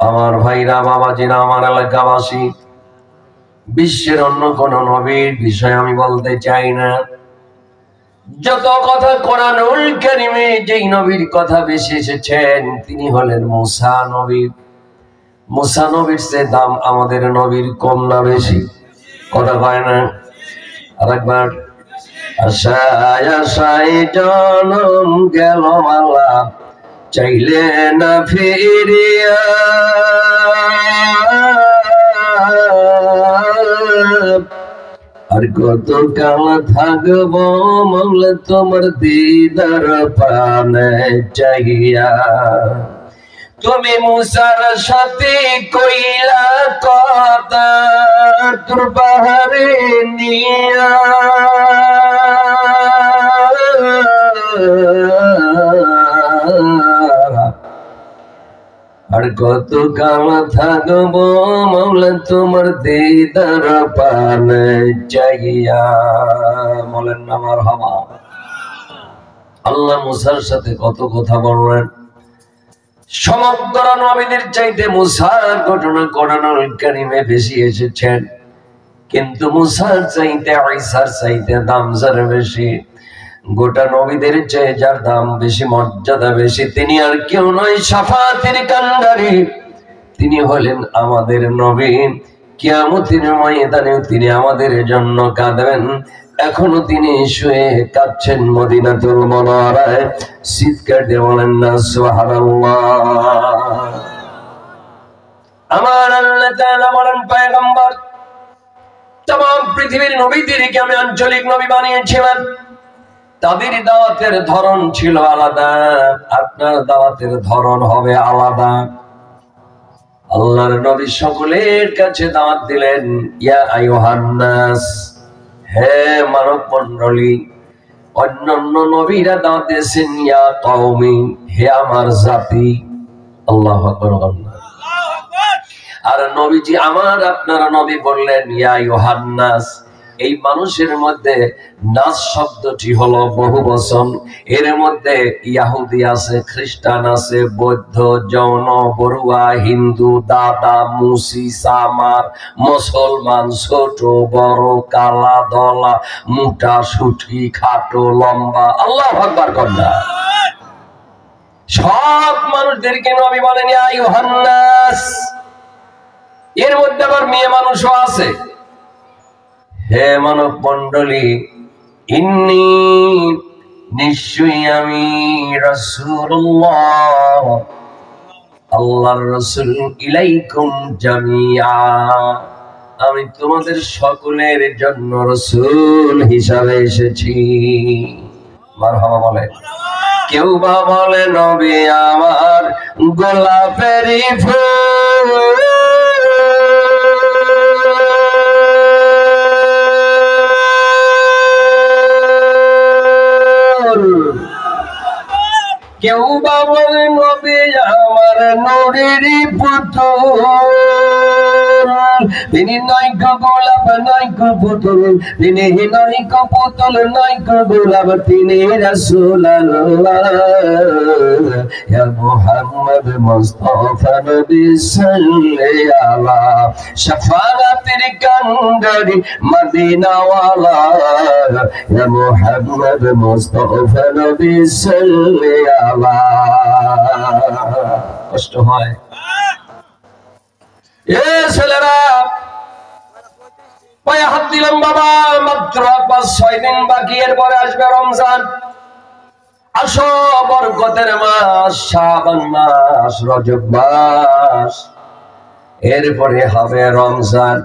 আমার ভাইরা, বাবাজিরা, আমার এলাকাবাসী, বিশ্বের অন্য কোন নবীর বিষয় আমি বলতে চাই না। যত কথা কোরআনুল কারীমে যেই নবীর কথা বেশি এসেছেন তিনি হলেন মুসা নবী। মুসা নবীর চেয়ে দাম আমাদের নবীর কম না বেশি? কথা কয় না? আরেকবার, আশায় আশায় জনম গেল মালা, চাইলে না ফিরিয়া, আর কত কাল থাকবো মাওলা তোমার দিদার পানে চাইয়া। তুমি মুসার সাথে কইলা কথা তোর পাহাড়ে নিয়া, আর কত কাল থাকবো মাওলা তোমার দিদার পানে চাইয়া। বলেন না মারহাবা। আল্লাহ মুসার সাথে কত কথা বললেন। সমগ্র নবীদের চাইতে মুসার ঘটনা কোরআনুল কারীমে বেশি এসেছেন, কিন্তু মুসার চাইতে ঈসার চাইতে দাম যার বেশি। গোটা নবীদের চেয়ে যার দাম বেশি, মর্যাদা বেশি, তিনি আর কেউ নয়, শাফাতের কান্ডারি। তিনি হলেন আমাদের নবী। কিয়ামতের ময়দানেও তিনি আমাদের জন্য কাঁদবেন। এখনো তিনি শুয়ে কাঁদছেন মদিনাতুল মুনাওয়ারায়। চিৎকার দিয়ে বলেন না সুবহানাল্লাহ। আমার আল্লাহ তাআলা বলেন, পয়গম্বর तमाम পৃথিবীর নবীদেরকে আমি আঞ্চলিক নবী বানিয়েছিলাম। তাদের দাওয়াতের ধরন ছিল আলাদা, আপনার দাওয়াতের ধরন হবে আলাদা। আল্লাহর নবী সকলের কাছে দাওয়াত দিলেন, ইয়া আইয়ুহান নাস, হে মানব মণ্ডলী। অন্যান্য নবীরা দাওয়াত দিয়েছেন ইয়া কওমি, হে আমার জাতি। আল্লাহু আকবার। আর নবীজি আমার আপনার নবী বললেন ইয়া আইয়ুহান নাস। এই মানুষের মধ্যে নাস শব্দটি হলো বহুবচন। এর মধ্যে ইহুদি আছে, খ্রিস্টান আছে, বৌদ্ধ, জৈন, বড়ুয়া, হিন্দু, দাদা, মুসি, সামার, মুসলমান, ছোট বড়, কালা ধলা, মোটা সুটি, খাটো লম্বা। আল্লাহু আকবার কন্যা। সব মানুষদেরকে নবী বলেন ইয়া আইয়ুহান নাস। এর মধ্যে আবার মেয়ে মানুষও আছে। হে মানব মণ্ডলী, ইন্নী, নিশ্চয়ই আমি রাসূলুল্লাহ, আল্লাহর রাসূল, ইলাইকুম জামিআ, আমি তোমাদের সকলের জন্য রাসূল হিসাবে এসেছি। মারহাবা বলে। কেউ বা বলে নবী আমার গোলাপের ফুল, কেউ বা বলে নবী আমার নূরের পুতুল, তিনি নয়কো গোলাপ নয়কো পুতুল, তিনি নয়কো পুতুল নয়কো গোলাপ, তিনি রাসূলুল্লাহ। ইয়া মুহাম্মদ মুস্তাফা নবী সাল্লি আলা, শাফাআতের কান্ডারি মদিনাওয়ালা। ইয়া মুহাম্মদ মুস্তাফা নবী সাল্লি আলা। কষ্ট হয় এ ছেলেরা, পায়ে হাত দিলাম বাবা, মাত্র 5-6 দিন বাকি, এরপরে আসবে রমজান। আসো, বরকতের মাস, শাবান মাস, রজব মাস, এরপরে হবে রমজান।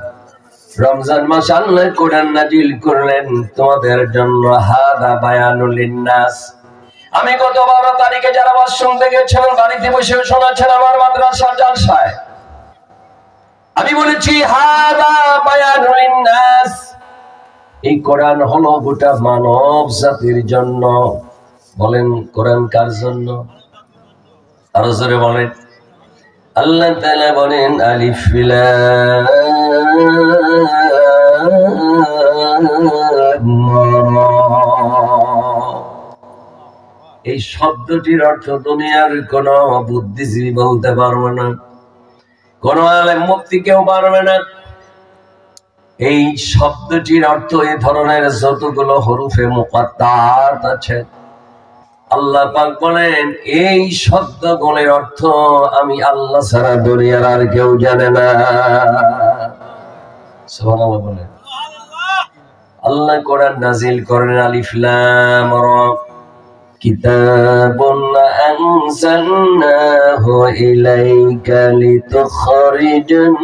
রমজান মাস আল্লাহ কোরআন নাজিল করলেন তোমাদের জন্য, হাদা বায়ানুল লিন্নাস। আমি গত 12 তারিখে যারা ওয়াজ শুনতে গেছিলেন, বাড়িতে বসে শোনাচ্ছেন আমার মাদ্রাসার জালসায়, আমি বলেছি হাদা বায়ানুল লিন্নাস। এই কোরআন হলো গোটা মানব জাতির জন্য। বলেন কোরআন কার জন্য? আরো জোরে বলেন। আল্লাহ তাআলা বলেন আলিফ লাম রা। এই শব্দটির অর্থ দুনিয়ার কোন বুদ্ধিজীবী বলতে পারবে না। কোন আলেম মুফতি কেউ পারবে না। এই শব্দটির অর্থ এই ধরনের যতগুলো হরুফে মুকাত্তাত আছে, আল্লাহ পাক বলেন এই শব্দগুলোর অর্থ আমি আল্লাহ ছাড়া দুনিয়ার আর কেউ জানে না। সুবহানাল্লাহ বলেন। আল্লাহ কোরআন নাজিল করেন আলিফ লাম রা, কিতাবুন আনজালনাহু ইলাইকা লিতুখরিজান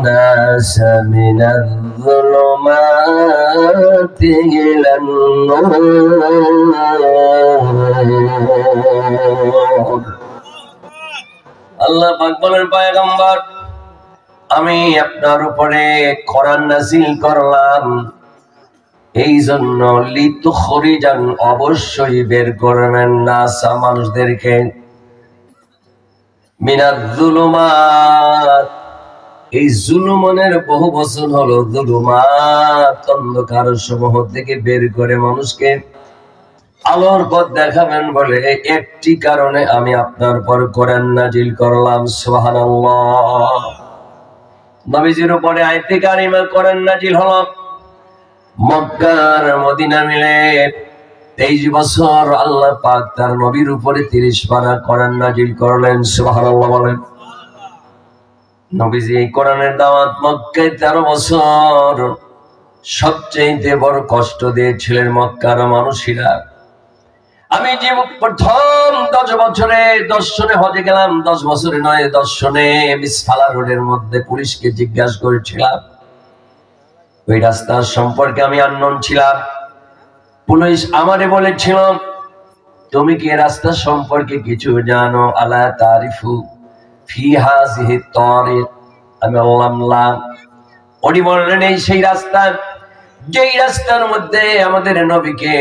নাস মিনাল যুলুমাতি ইলান নূর। আল্লাহ পাক বলেন, পয়গম্বর আমি আপনার উপরে কোরআন নাযিল করলাম এই জন্য লিতুখরিজান, অবশ্যই বের করবেন নাস, মানুষদেরকে, মিনাজ যুলুমাত, এই জুলুমনের বহু বচন হলো যুলুমাত, অন্ধকার সমূহ থেকে বের করে মানুষকে আলোর পথ দেখাবেন বলে একটি কারণে আমি আপনার পর কোরআন নাযিল করলাম। সুবহানাল্লাহ। নবীজির উপরে আয়াতে কারিমা কোরআন নাযিল হলো মক্কার মদিনা মিলে 23 বছর আল্লাহ পাক তার নবীর উপরে 30 পারা কোরআন নাযিল করলেন। সুবহানাল্লাহ বলেন। নবীজি এই কোরআনের দাওয়াত মক্কায় 13 বছর সবচেয়ে বড় কষ্ট দিয়েছিলেন মক্কার মানুষেরা। আমি যে প্রথম 10 বছরে দর্শনে হজে গেলাম, 10 বছরে নয়, দর্শনে মিসফালা রোডের মধ্যে পুলিশকে জিজ্ঞাসা করেছিলাম, ওই রাস্তার সম্পর্কে আমি আননোন ছিলাম। পুলিশ আমারে বলেছিল, তুমি কি রাস্তা সম্পর্কে কিছু জানো? আলা তারিফু ফি হাযিহি তারিক। আমি বললাম লা। উনি বললেন, এই সেই রাস্তা যেই রাস্তার মধ্যে আমাদের নবীকে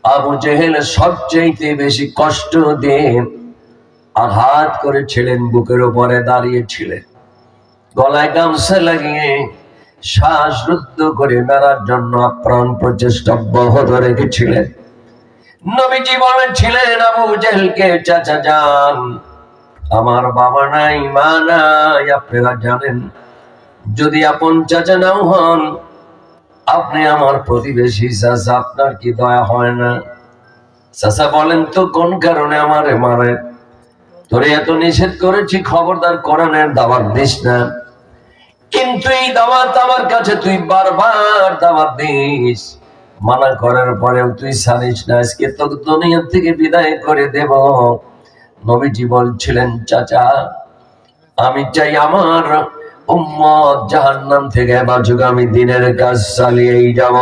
আবু জেহেল সবচেয়ে বেশি কষ্ট দিয়ে আঘাত করেছিলেন, বুকের উপরে দাঁড়িয়েছিলেন, গলায় গামছা লাগিয়ে শ্বাসরুদ্ধ করে মারার জন্য আপ্রাণ প্রচেষ্টা অব্যাহত রেখেছিলেন। নবীজি বলেছিলেন আবু জেহেলকে, চাচা যান, আমার বাবা নাই, মা নাই, আপনারা জানেন, যদি আপন চাচা নাও হন, আপনি আমার প্রতিবেশী চাচা, আপনার কি দয়া হয় না? চাচা বলেন, তো কোন কারণে আমারে মারে? তোরে এত নিষেধ করেছি, খবরদার কোরআনের দাওয়াত দিস না, কিন্তু এই দাওয়াত আমার কাছে তুই বারবার দাওয়াত দিস, মানা করার পরেও তুই ছাড়িস না, আজকে তো দুনিয়া থেকে বিদায় করে দেব। নবীজি বলছিলেন, চাচা আমি চাই আমার উম্মত জাহান্নাম থেকে বাঁচুক, আমি দিনের কাজ চালিয়েই যাব।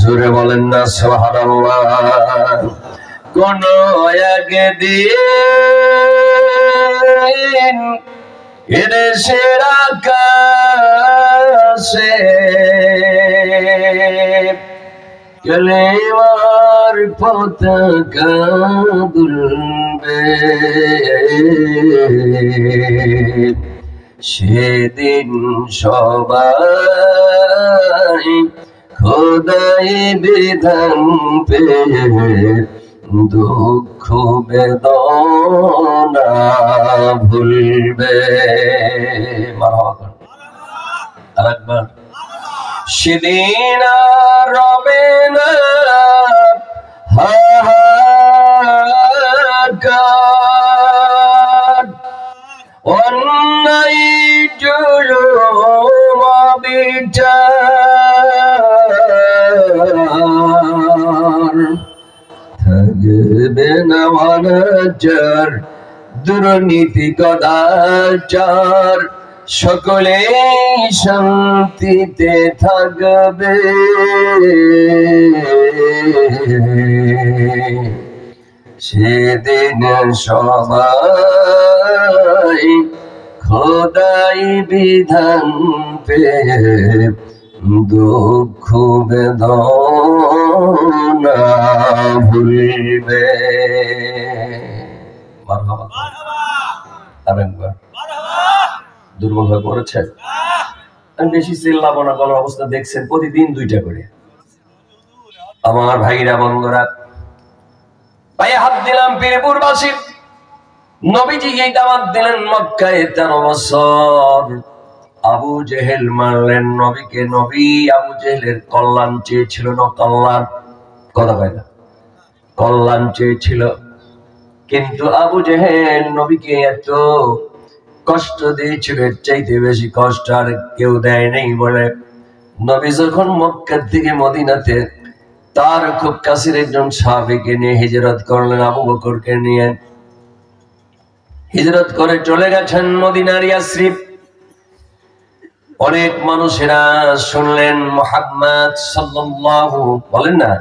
জোরে বলেন না সুবহানাল্লাহ। কোন একদিন এদেশের আকাশে কালেমার পতাকা দুলবে, সেদিন সবাই খোদাই বিধান পেয়ে দুঃখ বেদনা ভুলবে। আরেকবার, সেদিন আর রবে না হাহাকার, অন্যায় জুলুম বিচার, থাকবে না অনাচার দুর্নীতি কদাচার, সকলেই শান্তিতে থাকবে। সেদিন সবাই খোদাই বিধান পেয়ে দুঃখ বেদনা ভুলবে। দুর্বল হয়ে পড়েছেন, আমি বেশি চিল্লাবো না, গলার অবস্থা দেখছেন, প্রতিদিন 2টা করে। আমার ভাইরা বন্ধুরা, পায়ে হাত দিলাম পীরপুরবাসী। নবীজি এই দাওয়াত দিলেন মক্কায় 13 বছর। আবু জেহেল মারলেন নবীকে। নবী আবু জেহেলের কল্যাণ চেয়েছিল না কল্যাণ, কথা কয় না, কল্যাণ চেয়েছিল। কিন্তু আবু জেহেল নবীকে এত কষ্ট দিয়েছিল, এর চাইতে বেশি কষ্ট আর কেউ দেয় নেই বলে নবী যখন মক্কা থেকে মদিনাতে তার খুব কাছের একজন সাহাবীকে নিয়ে হিজরত করলেন, আবু বকরকে নিয়ে হিজরত করে চলে গেছেন মদিনার ইয়াসরিব। অনেক মানুষেরা শুনলেন মুহাম্মদ সাল্লাল্লাহু বলেন না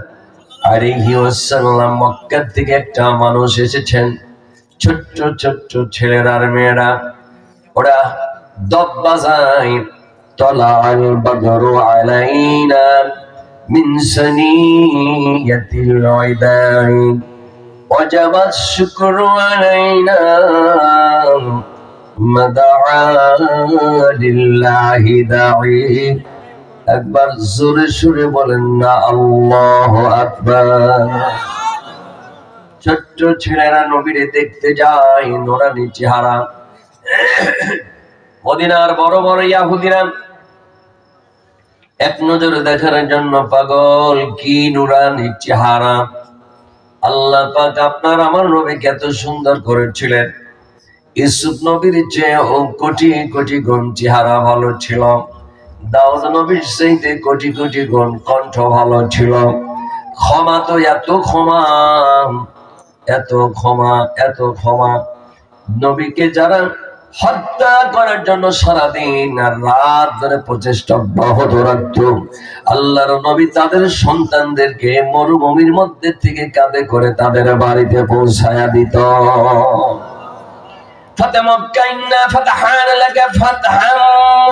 আলাইহি ওয়াসাল্লাম মক্কা থেকে একটা মানুষ এসেছেন। ছোট্ট ছোট্ট ছেলেরা আর মেয়েরা ওরা দব বাজায়, তলাআল বদরু আলাইনা মিন সানিয়াতিল উদাই ওয়াজাবা শুকরু আলাইনা মাদআ লিল্লাহি দাঈ। একবার জোরে সুরে বলেন না আল্লাহু আকবার। ছোট্ট ছেলেরা নবীরে দেখতে যায়, নুরানি চেহারা। মদিনার বড় বড় ইহুদিরা এক নজরে দেখার জন্য পাগল, কি নুরানি চেহারা। আল্লাহ পাক আপনার আমার নবীকে এত সুন্দর করেছিলেন। ইউসুফ নবীর চেয়ে কোটি কোটি গুণ চেহারা ভালো ছিল। দাউদ নবীর চাইতে কোটি কোটি গুণ কণ্ঠ ভালো ছিল। ক্ষমা তো এত ক্ষমা, এত ক্ষমা, এত ক্ষমা। নবীকে যারা হত্যা করার জন্য সারাদিন আর রাত ধরে প্রচেষ্টা অব্যাহত রাখত, আল্লাহর নবী তাদের সন্তানদেরকে মরুভূমির মধ্যে থেকে কাঁধে করে তাদের বাড়িতে পৌঁছায়া দিত। فتح مكة إنا فتحنا لك فتحا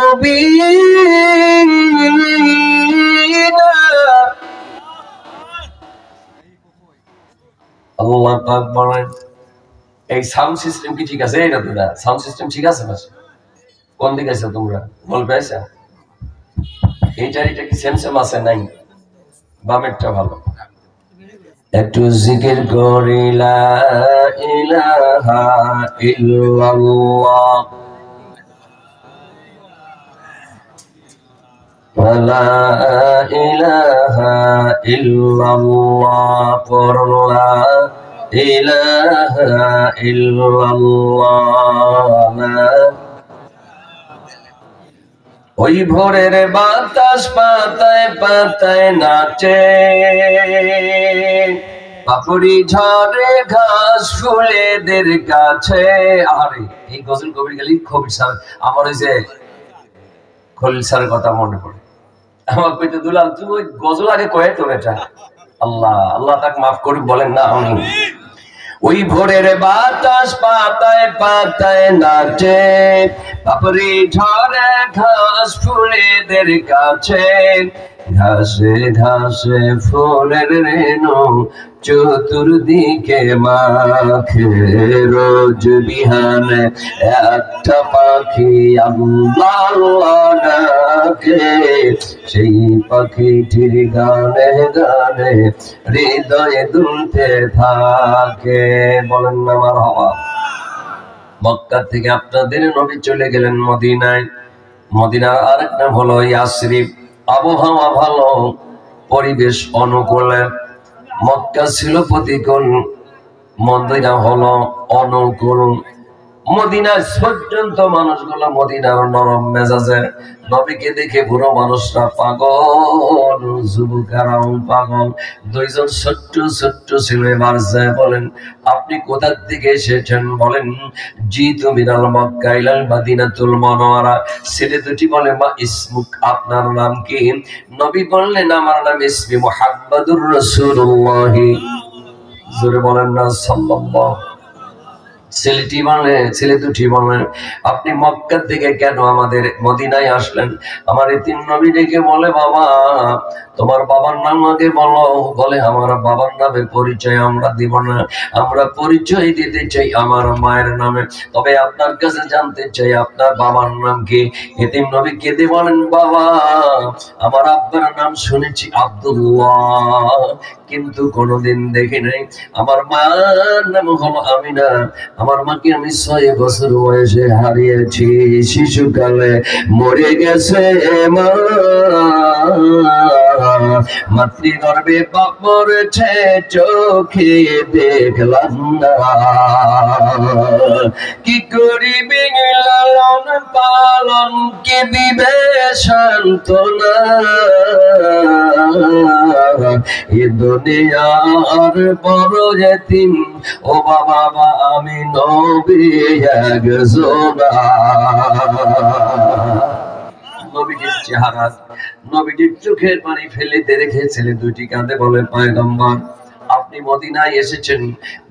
مبينا। আল্লাহ পাক বলেন এই সাউন্ড সিস্টেম কি ঠিক আছে? এটা তো না, সাউন্ড সিস্টেম ঠিক আছে না? কোন দিকে আছো তোমরা? বল পেয়েছো? এইটার এটা কি সেম সেম আছে নাই? বামেরটা ভালো। একটু জিকির করি লা ইলাহা ইল্লাল্লাহ ওয়া লা ইলাহা ইল্লাল্লাহ, পড়লা ইলাহা ইল্লাল্লাহ। ওই ভোরের বাতাস পাতায় পাতায় নাচে, পাপড়ি ঝরে ঘাস ফুলেদের কাছে। আরে এই গজল কবির গেলি খবির স্যার, আমার ওই যে খলিল স্যারের কথা মনে পড়ে। আমার কইতে দুলাল তুমি ওই গজল আগে কয়ে তো এটা। আল্লাহ আল্লাহ তাকে মাফ করুক, বলেন না আমি। ওই ভোরের বাতাস পাতায় পাতায় নাচে, পাপড়ি ঝরে ঘাস ফুলেদের কাছে। ঘাসে ঘাসে ফুলের রেণু চতুর্দিকে মাখে, রোজ বিহানে একটা পাখি আল্লাহ আল্লাহ ডাকে। সেই পাখিটির গানে গানে হৃদয়ে দুলতে থাকে, বলেন না মারহাবা। মক্কা থেকে আপনাদের নবী চলে গেলেন মদিনায়। মদিনার আরেক নাম হলো ইয়াসরিব। আবহাওয়া ভালো, পরিবেশ অনুকূল। মক্কা ছিল প্রতিকূল, মদিনা হলো অনুকূল। মদিনায় পর্যন্ত মানুষগুলো মদিনার নরম মেজাজের। নবীকে দেখে বুড়ো মানুষরা পাগল, যুবকেরাও পাগল। দুইজন ছোট্ট ছোট্ট ছেলে মারছে, বলেন আপনি কোথা থেকে এসেছেন? বলেন জি তুমি মিনাল মক্কা ইলাল মাদিনাতুল মুনাওয়ারা। ছেলে দুটি বলে মা ইসমুক, আপনার নাম কি? নবী বললেন আমার নাম ইসমি মুহাম্মাদুর রাসূলুল্লাহ। জোরে বলেন না সাল্লাল্লাহু। ছেলেটি বলে, ছেলে দুটি বলে আপনি মক্কা থেকে কেন আমাদের মদিনায় আসলেন? আমার এই তিন নবী ডেকে বলে বাবা তোমার বাবার নাম আগে বলো। বলে আমার বাবার নামে পরিচয় আমরা দিব না, আমরা পরিচয় দিতে চাই আমার মায়ের নামে। তবে আপনার কাছে জানতে চাই আপনার বাবার নাম কি? এতিম নবী কেঁদে বলেন, বাবা আমার আব্বার নাম শুনেছি আব্দুল্লাহ, কিন্তু কোনোদিন দেখি নাই। আমার মার নাম হলো আমিনা, আমার মাকে আমি 6 বছর বয়সে হারিয়েছি, শিশুকালে মরে গেছে মা, মাতৃগর্ভে বাপ মরেছে চোখে দেখলাম না, কি করিবে লালন পালন কে দিবে সান্ত্বনা, এ দুনিয়ার বড় এতিম ও বাবা আমি নবী একজন। নবীজির চেহারা, নবীজির চোখের পানি ফেলিতে রেখেছিলেন দুইটি কাঁধে। বলে পয়গম্বর আপনি মদিনায় এসেছেন,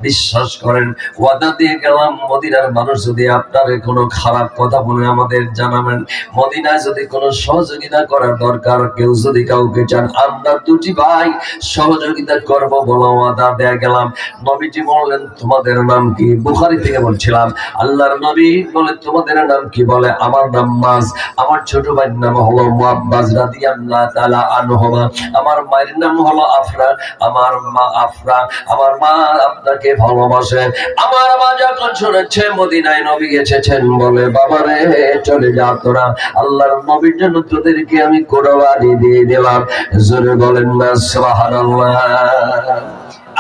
বিশ্বাস করেন ওয়াদা দিয়ে গেলাম মদিনার মানুষ যদি আপনার কোনো খারাপ কথা বলে আমাদের জানাবেন, মদিনায় যদি কোনো সহযোগিতা করার দরকার কেউ যদি কাউকে চান আমরা দুটি ভাই সহযোগিতা করব বলে ওয়াদা দিয়ে গেলাম। নবীজি বললেন তোমাদের নাম কি? বুখারী থেকে বলছিলাম। আল্লাহর নবী বলে তোমাদের নাম কি? বলে আমার নাম মাস, আমার ছোট ভাইয়ের নাম হলো মুআব্বাজ রাদিয়াল্লাহু তাআলা আনহুমা, আমার মায়ের নাম হলো আফরা, আমার মা আফরা, আমার মা আপনাকে ভালোবাসে। আমার মা যখন শুনেছে মদিনায় নবী এসেছেন, বলে বাবারে চলে যা তোরা, আল্লাহর নবীর জন্য তোদেরকে আমি কোরবানি দিয়ে দিলাম। জোরে বলেন না সুবহানাল্লাহ।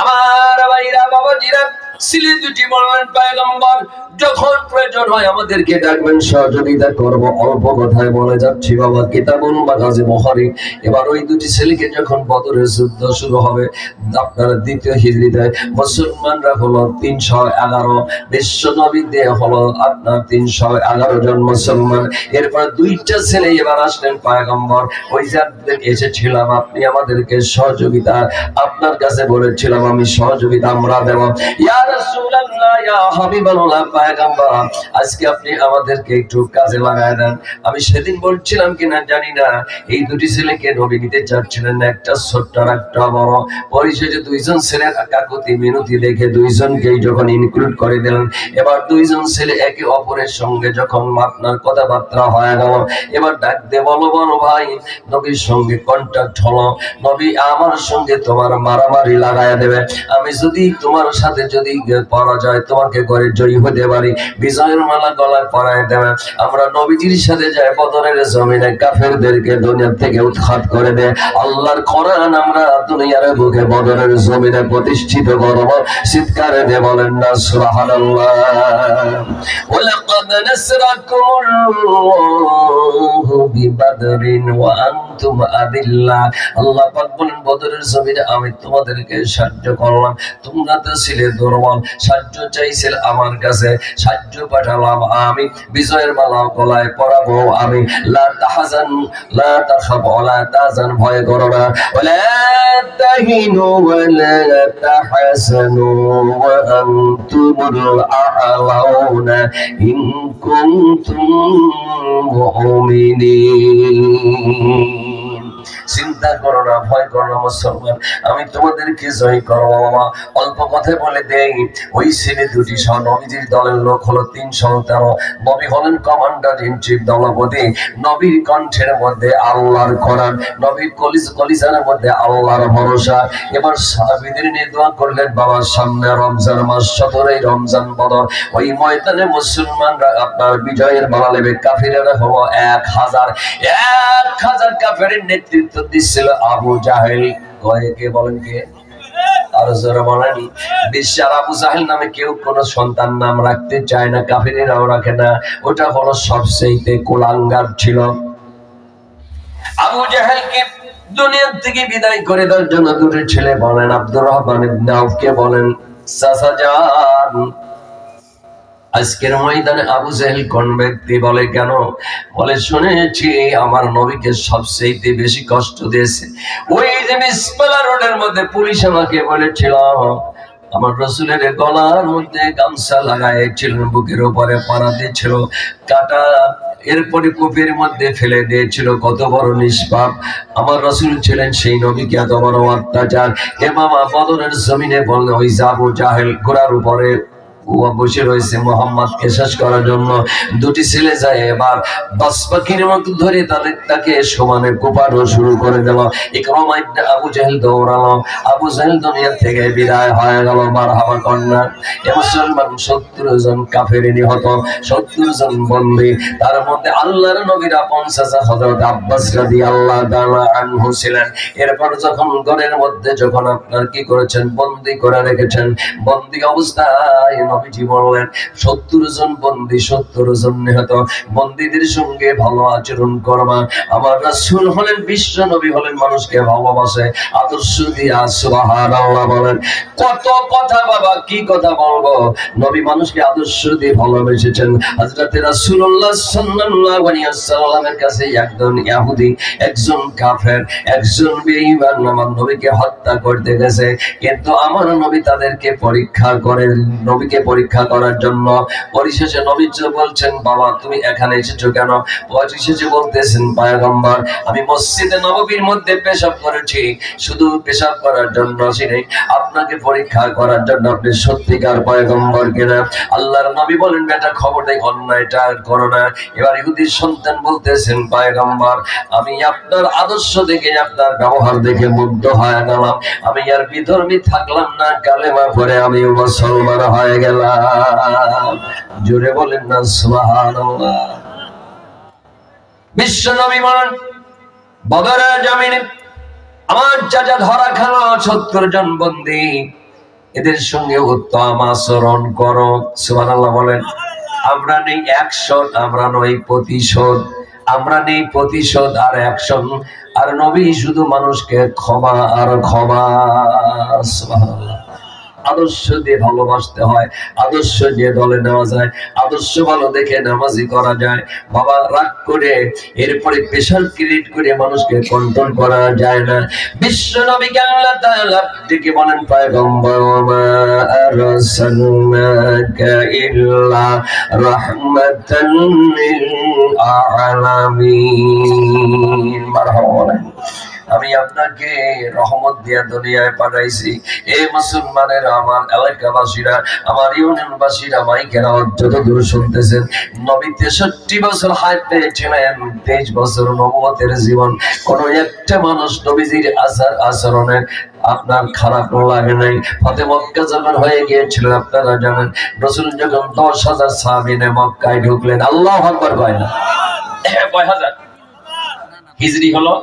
আমার ভাইরা বাবাজিরা ছেলে দুটি বললেন পয়গম্বর যখন প্রয়োজন হয় আমাদেরকে ডাকবেন, সহযোগিতা করব। অল্প কথায় বলে যাচ্ছি বাবা, কিতাবুল মাগাজি বুখারী। এবার ওই দুটি ছেলেকে যখন বদরের যুদ্ধ শুরু হবে আপনার দ্বিতীয় হিজরিতে, মুসলমানরা হলো 311, বিশ্ব নবীদের হলো আপনার 311 জন মুসলমান। এরপর দুইটা ছেলে এবার আসলেন পয়গম্বর, ওই যে এসেছিলাম আপনি আমাদেরকে সহযোগিতা, আপনার কাছে বলেছিলাম আমি সহযোগিতা আমরা দেব। ইয়া রাসূলুল্লাহ ইয়া হাবিবাল্লাহ পয়গম্বর আজকে আপনি আমাদেরকে একটু কাজে লাগায় দেন। আমি সেদিন বলছিলাম কিনা জানি না, এই দুটি ছেলেকে নবী নিতে চাচ্ছিলেন, একটা ছোট্ট আর একটা বড়। পরিশেষে দুইজন ছেলের কাকুতি মিনতি দেখে দুইজনকেই যখন ইনক্লুড করে দিলেন, এবার দুইজন ছেলে একে অপরের সঙ্গে যখন আপনার কথাবার্তা হয়ে গেল, এবার ডাক দিয়ে বলো বড় ভাই নবীর সঙ্গে কন্ট্যাক্ট হলো, নবী আমার সঙ্গে তোমার মারামারি লাগায় দেবে, আমি যদি তোমার সাথে যদি পরাজয় তোমাকে করে জয়ী হতে পারি বিজয়ের মালা গলায় পরায় দেবে। আমরা নবীজির সাথে যাই বদরের জমিনে কাফেরদেরকে দুনিয়া থেকে উৎখাত করে দেয়। আল্লাহর কোরআন আমরা দুনিয়ার বুকে বদরের জমিনে প্রতিষ্ঠিত করব। চিৎকারে দিয়ে বলেন না সুবহানাল্লাহ। ওয়ালাকাদ নাসরাকুমুল্লাহু বিবাদরিন ওয়া আনতুম আদিল্লাহ। আল্লাহ পাক বলেন বদরের জমিনে আমি তোমাদেরকে সাহায্য করলাম, তোমরা তো ছিলে দুর্বল, সাহায্য চাইছিল আমার কাছে, সাহায্য পাঠালাম আমি, বিজয়ের মালা গলায় পরাবো আমি। লা তাহজান লা তাখাব ওয়ালা তাহজান, ভয় করো না, ওয়ালা তাহিনু ওয়ালা তাহসানু ওয়া আনতুমুল আ'লাউনা ইন কুনতুম মুমিনিন। চিন্তা করো না, ভয় করো না মুসলমান, আমি তোমাদেরকে জয় করবো। বাবা অল্প কথায় বলে দেই, ওই ছেলে দুটি সহ নবীজির দলের লোক হলো 313। নবী হলেন কমান্ডার ইন চিফ, দলপতি। নবীর কণ্ঠের মধ্যে আল্লাহর কোরআন, নবীর কলিজার মধ্যে আল্লাহর ভরসা। এবার সাহাবীদের নিয়ে দোয়া করলেন, বাবার সামনে রমজান মাস, 17 রমজান বদর, ওই ময়দানে মুসলমানরা আপনার বিজয়ের মালা নেবে। কাফিরেরা হলো 1000 কাফেরের নেতৃত্ব দিচ্ছিল আবু জাহেল। কে বলেন কে? আর যারা বলেন বিশ্বের আবু জাহেল নামে কেউ কোন সন্তান নাম রাখতে চায় না, কাফিরেরাও রাখে না। ওটা হলো সবচেয়ে কুলাঙ্গার ছিল। আবু জাহেলকে দুনিয়া থেকে বিদায় করে দেওয়ার জন্য দুটো ছেলে বলেন, আব্দুর রহমান ইবনে আউফকে বলেন চাচা যান। আজকের ময়দানে আবু জাহেল কোন ব্যক্তি? বলে কেন? বলে শুনেছি আমার নবীকে সবচেয়ে বেশি কষ্ট দিয়েছে। ওই যে মিসপালা রোডের মধ্যে পুলিশ আমাকে বলেছিল আমার রাসূলের গলার মধ্যে গামছা লাগাইছিলেন, বুকের উপরে পাড়া দিয়েছিল, কাটা এরপরে কূপের মধ্যে ফেলে দিয়েছিল। কত বড় নিষ্পাপ আমার রাসূল ছিলেন, সেই নবীকে এত বড় অত্যাচার। এমামা বদরের জমিনে বললেন ওই আবু জাহেল ঘোড়ার উপরে বসে রয়েছে মোহাম্মদকে শেষ করার জন্য। দুটি ছেলে যায় এবার বাস পাখির মতো ধরে তাকে সমানে কোপানো শুরু করে দিল। ইকরামা ইবনে আবু জাহেল দৌড়ালো, আবু জাহেল দুনিয়া থেকে বিদায় হয়ে গেল। মারহাবা কন্যা এ মুসলমান 70 জন কাফের নিহত, 70 জন বন্দী। তার মধ্যে আল্লাহর নবীর আপন চাচা হযরত আব্বাস রাদিয়াল্লাহু তাআলা আনহু ছিলেন। এরপর যখন ঘরের মধ্যে যখন আপনার কি করেছেন, বন্দী করে রেখেছেন, বন্দী অবস্থায় নবীজি বললেন 70 জন বন্দী, 70 জন নিহত, বন্দীদের সঙ্গে ভালো আচরণ করবা। আমার রাসূল হলেন বিশ্ব নবী, হলেন মানুষকে ভালোবাসে, আদর্শ দিয়া সুবহানাল্লাহ বলেন। কত কথা বাবা, কি কথা বলবো। নবী মানুষকে আদর্শ দিয়ে ভালোবেসেছেন। হযরত রাসূলুল্লাহ সাল্লাল্লাহু আলাইহি ওয়াসাল্লামের কাছে একজন ইহুদি, একজন কাফের, একজন বেঈমান আমার নবীকে হত্যা করতে গেছে, কিন্তু আমার নবী তাদেরকে পরীক্ষা করেন, নবীকে পরীক্ষা করার জন্য। পরিশেষে নবী বলছেন বাবা তুমি এখানে এসেছো কেন? পরিশেষে বলতেছেন পয়গম্বর আমি মসজিদে নববীর মধ্যে পেশাব করেছি, শুধু পেশাব করার জন্য আসিনি, আপনাকে পরীক্ষা করার জন্য। আপনি সত্যিকার পয়গম্বর কিনা? আল্লাহর নবী বলেন বেটা খবর দেই, অন্যায়টা করো না। এবার ইহুদির সন্তান বলতেছেন পয়গম্বর আমি আপনার আদর্শ দেখে, আপনার ব্যবহার দেখে মুগ্ধ হয়ে গেলাম, আমি আর বিধর্মী থাকলাম না, কালেমা পড়ে আমি মুসলমান হয়ে গেলাম। জোরে বলেন না সুবহানাল্লাহ। বিশ্ব নবী বলেন বদরের জমিনে আমার চাচা ধরা খেলো, 70 জন বন্দী, এদের সঙ্গে উত্তম আচরণ করো। সুবহানাল্লাহ বলেন। আমরা নেই অ্যাকশন, আমরা নই প্রতিশোধ, আমরা নেই প্রতিশোধ আর অ্যাকশন। আর নবী শুধু মানুষকে ক্ষমা আর ক্ষমা। সুবহানাল্লাহ। আদর্শ দিয়ে ভালোবাসতে হয়, আদর্শ দিয়ে দলে নেওয়া যায়, আদর্শ ভালো দেখে নামাজি করা যায়। বাবা রাগ করে এরপরে প্রেশার ক্রিয়েট করে মানুষকে কন্ট্রোল করা যায় না। বিশ্ব নবীকে আল্লাহ তাআলা ডেকে বলেন পয়গম্বর মা আরসালনাকা ইল্লা রাহমাতাল লিল আলামিন। মারহাবা বলেন। আমি আপনাকে রহমত দিয়া দুনিয়ায় পাঠাইছি। এই মুসলমানের আমার এলাকাবাসীরা, আমার ইউনিয়নবাসীরা, মাইকেরা যত দূর শুনতেছেন, নবী 63 বছর হায়াত পেয়েছিলেন, 23 বছর নবুয়তের জীবন। কোন একটা মানুষ নবীজির আচরণে আপনার খারাপ লাগে নাই। ফতে মক্কা যখন হয়ে গিয়েছিল আপনারা জানেন, রাসূল যখন 10,000 সাহাবী নিয়ে মক্কায় ঢুকলেন, আল্লাহু আকবার কয় না, কয় হাজার হিজরি হলো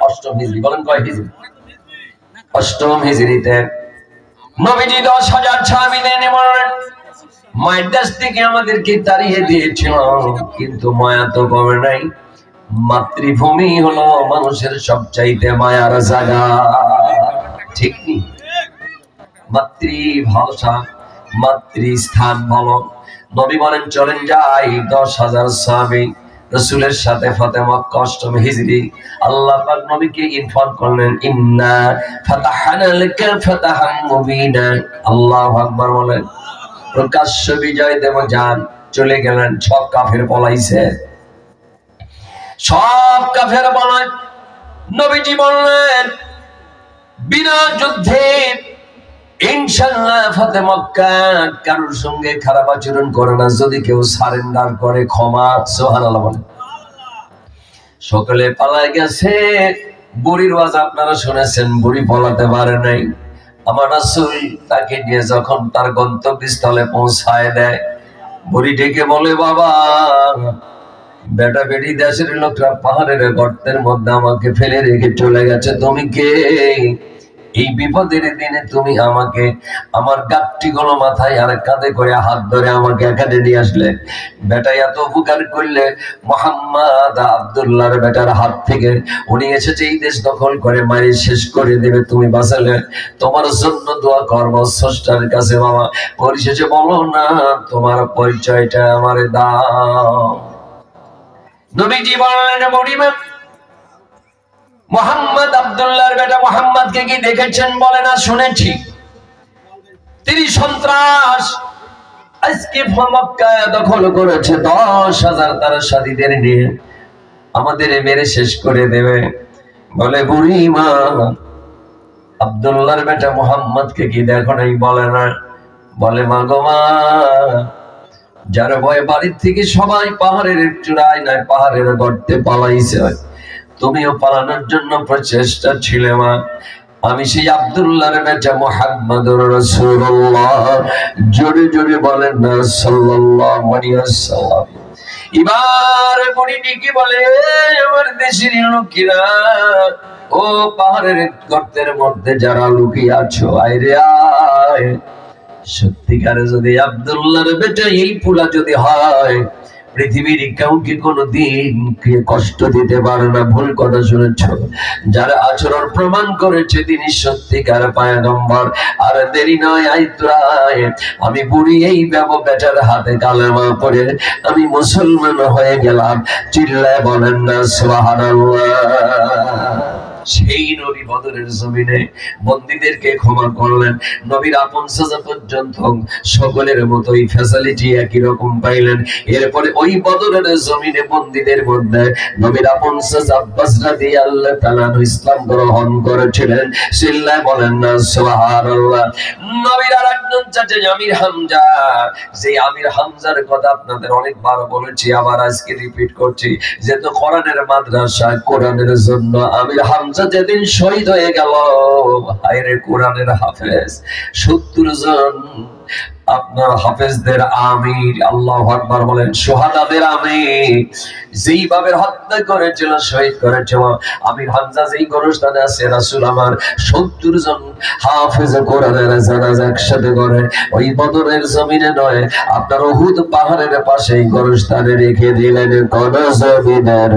অষ্টম হিজরি। বলেন কয় হিজরি? অষ্টম হিজরিতে নবীজি 10,000 সাহাবীদের নিয়ে বললেন মায়ের দেশ থেকে আমাদেরকে তাড়িয়ে দিয়েছিল, কিন্তু মায়া তো কমে নাই। মাতৃভূমি হলো মানুষের সবচাইতে মায়ার জায়গা, ঠিক কি? মাতৃভাষা, মাতৃস্থান ভালো। নবী বলেন চলেন যাই। 10,000 সাহাবী রাসূলের সাথে ফতে মক্কা অষ্টম হিজরি। আল্লাহ পাক নবীকে ইনফর্ম করলেন ইন্না ফাতাহনা লাকা ফাতাহাম মুবিনা। আল্লাহু আকবার বলেন। প্রকাশ্য বিজয় দেব যান। চলে গেলেন, সব কাফের পলাইছে, সব কাফের পলায়। নবীজি বললেন বিনা যুদ্ধে ইনশাআল্লাহ ফতে মক্কা কারোর সঙ্গে খারাপ আচরণ করে না, যদি কেউ সারেন্ডার করে ক্ষমা। সুবহানাল্লাহ বলেন। সকলে পালায় গেছে। বুড়ির ওয়াজ আপনারা শুনেছেন, বুড়ি পলাতে পারে নাই। আমার রাসূল তাকে নিয়ে যখন তার গন্তব্যস্থলে পৌঁছায় দেয়, বুড়ি ডেকে বলে বাবা বেটা বেটি দেশের লোকরা পাহাড়ের গর্তের মধ্যে আমাকে ফেলে রেখে চলে গেছে, তুমি কে? এই বিপদের দিনে তুমি আমাকে আমার গাঁটটি গুলো মাথায় আর কাঁধে করে হাত ধরে আমাকে এখানে নিয়ে আসলে। বেটা এত উপকার করলে মুহাম্মদ আব্দুল্লাহর বেটার হাত থেকে, উনি এসেছে এই দেশ দখল করে মারি শেষ করে দেবে, তুমি বাঁচালে। তোমার জন্য দোয়া করব স্রষ্টার কাছে বাবা। পরিশেষে বলো না তোমার পরিচয়টা আমারে দাও। নবীজি বললেন বুড়িমা মুহাম্মদ আব্দুল্লাহর বেটা মুহাম্মদকে কি দেখেছেন? বলে না, শুনেছি। তিনি সন্ত্রাস আজকে মক্কা দখল করেছে 10,000 তার সাথীদের নিয়ে আমাদের মেরে শেষ করে দেবে। বলে বুড়ি মা আব্দুল্লাহর বেটা মুহাম্মদকে কি দেখো নাই? বলে না। বলে মা গো মা, যার ভয়ে বাড়ির থেকে সবাই পাহাড়ের চূড়ায় নয় পাহাড়ের গর্তে পালাইছে, তুমিও পালানোর জন্য প্রচেষ্টা ছিলে মা। আমি সেই আব্দুল্লাহর বেটা মুহাম্মদুর রাসূলুল্লাহ। জোরে জোরে বলেন না সাল্লাল্লাহু আলাইহি ওয়াসাল্লাম। এবার বুড়িটি কি বলে, আমার দেশের লোকেরা, ও পাহাড়ের গর্তের মধ্যে যারা লুকিয়ে আছো, আইরে আয়। সত্যিকারে যদি আব্দুল্লাহর বেটা এই পোলা যদি হয়, পৃথিবীর কাউকে কোনোদিন কষ্ট দিতে পারে না। ভুল কথা শুনেছ। যার আচরণ প্রমাণ করেছে তিনি সত্যিকার পয়গম্বর। আর দেরি নয়, আইতুরায় আমি বুড়ি এই বেটার হাতে কালেমা পড়ে আমি মুসলমান হয়ে গেলাম। চিল্লায় বলেন না সুবহানাল্লাহ। সেই নবী বদরের জমিনে বন্দীদেরকে ক্ষমা করলেন। নবীর আপন সাজা পর্যন্ত সকলের মতোই ফ্যাসিলিটি একই রকম পাইলেন। এরপরে ওই বদরের জমিনে বন্দীদের মধ্যে নবীর আপন সাজা আব্বাস রাদিয়াল্লাহু তাআলা ইসলাম গ্রহণ করেছিলেন। চিল্লায় বলেন না সুবহানাল্লাহ। নবীর আরেকজন চাচা আমির হামজা, যে আমির হামজার কথা আপনাদের অনেকবার বলেছি, আবার আজকে রিপিট করছি, যেহেতু কোরআনের মাদ্রাসা, কোরআনের জন্য আমির হামজা যেদিন শহীদ হয়ে গেল, হায়রে কোরআনের হাফেজ 70 জন আপনার হাফেজদের আমির, আল্লাহু আকবার বলেন, সুহাদাদের আমির যেইভাবে হত্যা করেছিল, শহীদ করেছিল, আমির হামজা যেই গোরস্থানে আছে, রাসূল আমার 70 জন হাফেজ কোরআনের জানাজা একসাথে করে ওই বদরের জমিনে নয়, আপনার উহুদ পাহাড়ের পাশে গোরস্থানে রেখে দিলেন। কোন জমিনের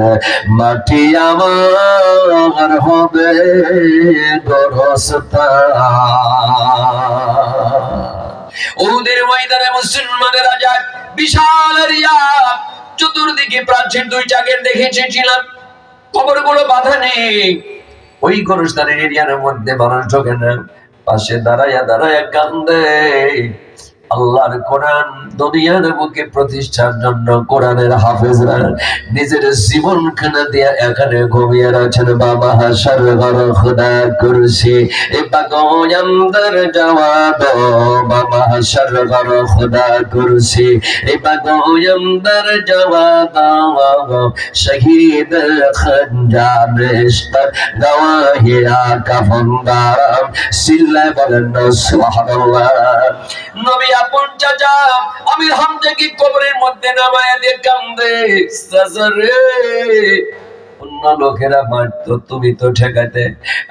মাটি আমার হবে গোরস্থান। ওদের ময়দানে মুসলমানেরা যায়, বিশাল এরিয়া, চতুর্দিকে প্রাচীর, 2টা গেট দেখেছিলাম, কবরগুলো বাঁধা নেই। ওই গোরস্থানের এরিয়ার মধ্যে মানুষ ঢোকে না। পাশে দাঁড়ায়া দাঁড়ায়া কান্দে। আল্লাহর কোরআন দুনিয়ার বুকে প্রতিষ্ঠার জন্য কোরআনের হাফেজরা নিজের জীবন খানা দিয়ে এখানে ঘুমিয়ে আছেন। বাবা হাসার ঘর খোদা কুরসি এ বাগোয়ামদার জওয়াব, বাবা হাসার ঘর খোদা কুরসি এ বাগোয়ামদার জওয়াব, শহীদ খঞ্জাম ইশক গওয়াহি কাফনদার। চিল্লায় বলেন না সুবহানাল্লাহ। নবী আপন চাচা আমির হামজাকে কবরের মধ্যে নামায়া দিয়ে কান্দে, চাচা রে, অন্য লোকেরা মারতো, তুমি তো ঠেকাতে,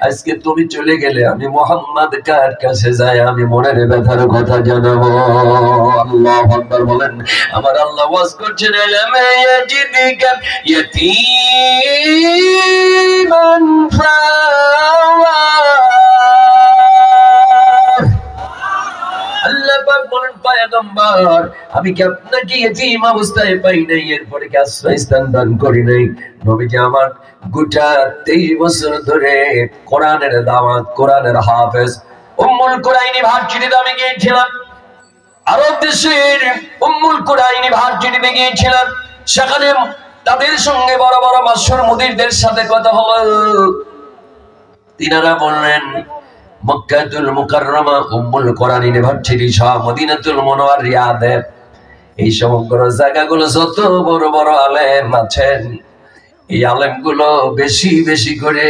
আজকে তুমি চলে গেলে আমি মুহাম্মদ কার কাছে যাই, আমি মনের ব্যথার কথা জানাবো। আল্লাহু আকবার বলেন। আমার আল্লাহ ওয়াজ করছেন, আলামা ইয়াজিদিকা ইয়াতীমান ফাওয়া। আল্লাহ পাক বলেন, পয়গম্বর আমি কি আপনাকে ইতিম অবস্থায় পাই নাই, এরপরে কি আশ্রয়স্থান দান করি নাই? নবীজি আমার গোটা 23 বছর ধরে কোরআনের দাওয়াত, কোরআনের হাফেজ, উম্মুল কুরাইনি ভার্সিটিতে আমি গিয়েছিলাম। আরব দেশের উম্মুল কুরাইনি ভার্সিটিতে গিয়েছিলাম। সেখানে তাদের সঙ্গে বড় বড় মাশহুর মুদিরদের সাথে কথা হলো। তিনারা বললেন, মক্কাতুল মুকাররমা, উম্মুল কোরআন ইউনিভার্সিটি সহ মদিনাতুল মুনাওয়ারা, রিয়াদে, এই সমগ্র জায়গাগুলো যত বড় বড় আলেম আছেন, এই আলেমগুলো বেশি বেশি করে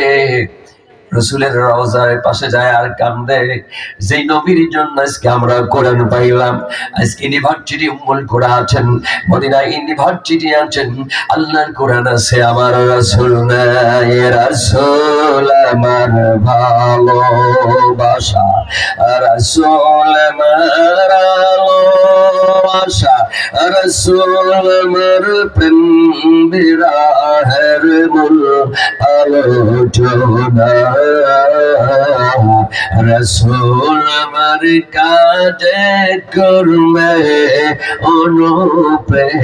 রাসূলের রওজার পাশে যায় আর কান্দে, যেই নবীর জন্য আজকে আমরা কোরআন পাইলাম। আজকে ইউনিভার্সিটি উম্মুল কুরা আছেন, মদিনা ইউনিভার্সিটি আছেন, আল্লাহর কোরআন আছে, আমার রাসূল নাই। রাসূল আমার ভালোবাসা, রাসূল আমার ভালোবাসা, রাসূল আমার প্রেম বিরহের মূল আলোচনা, রাসূল আমার কাজে কর্মে অনুপ্রেরণা।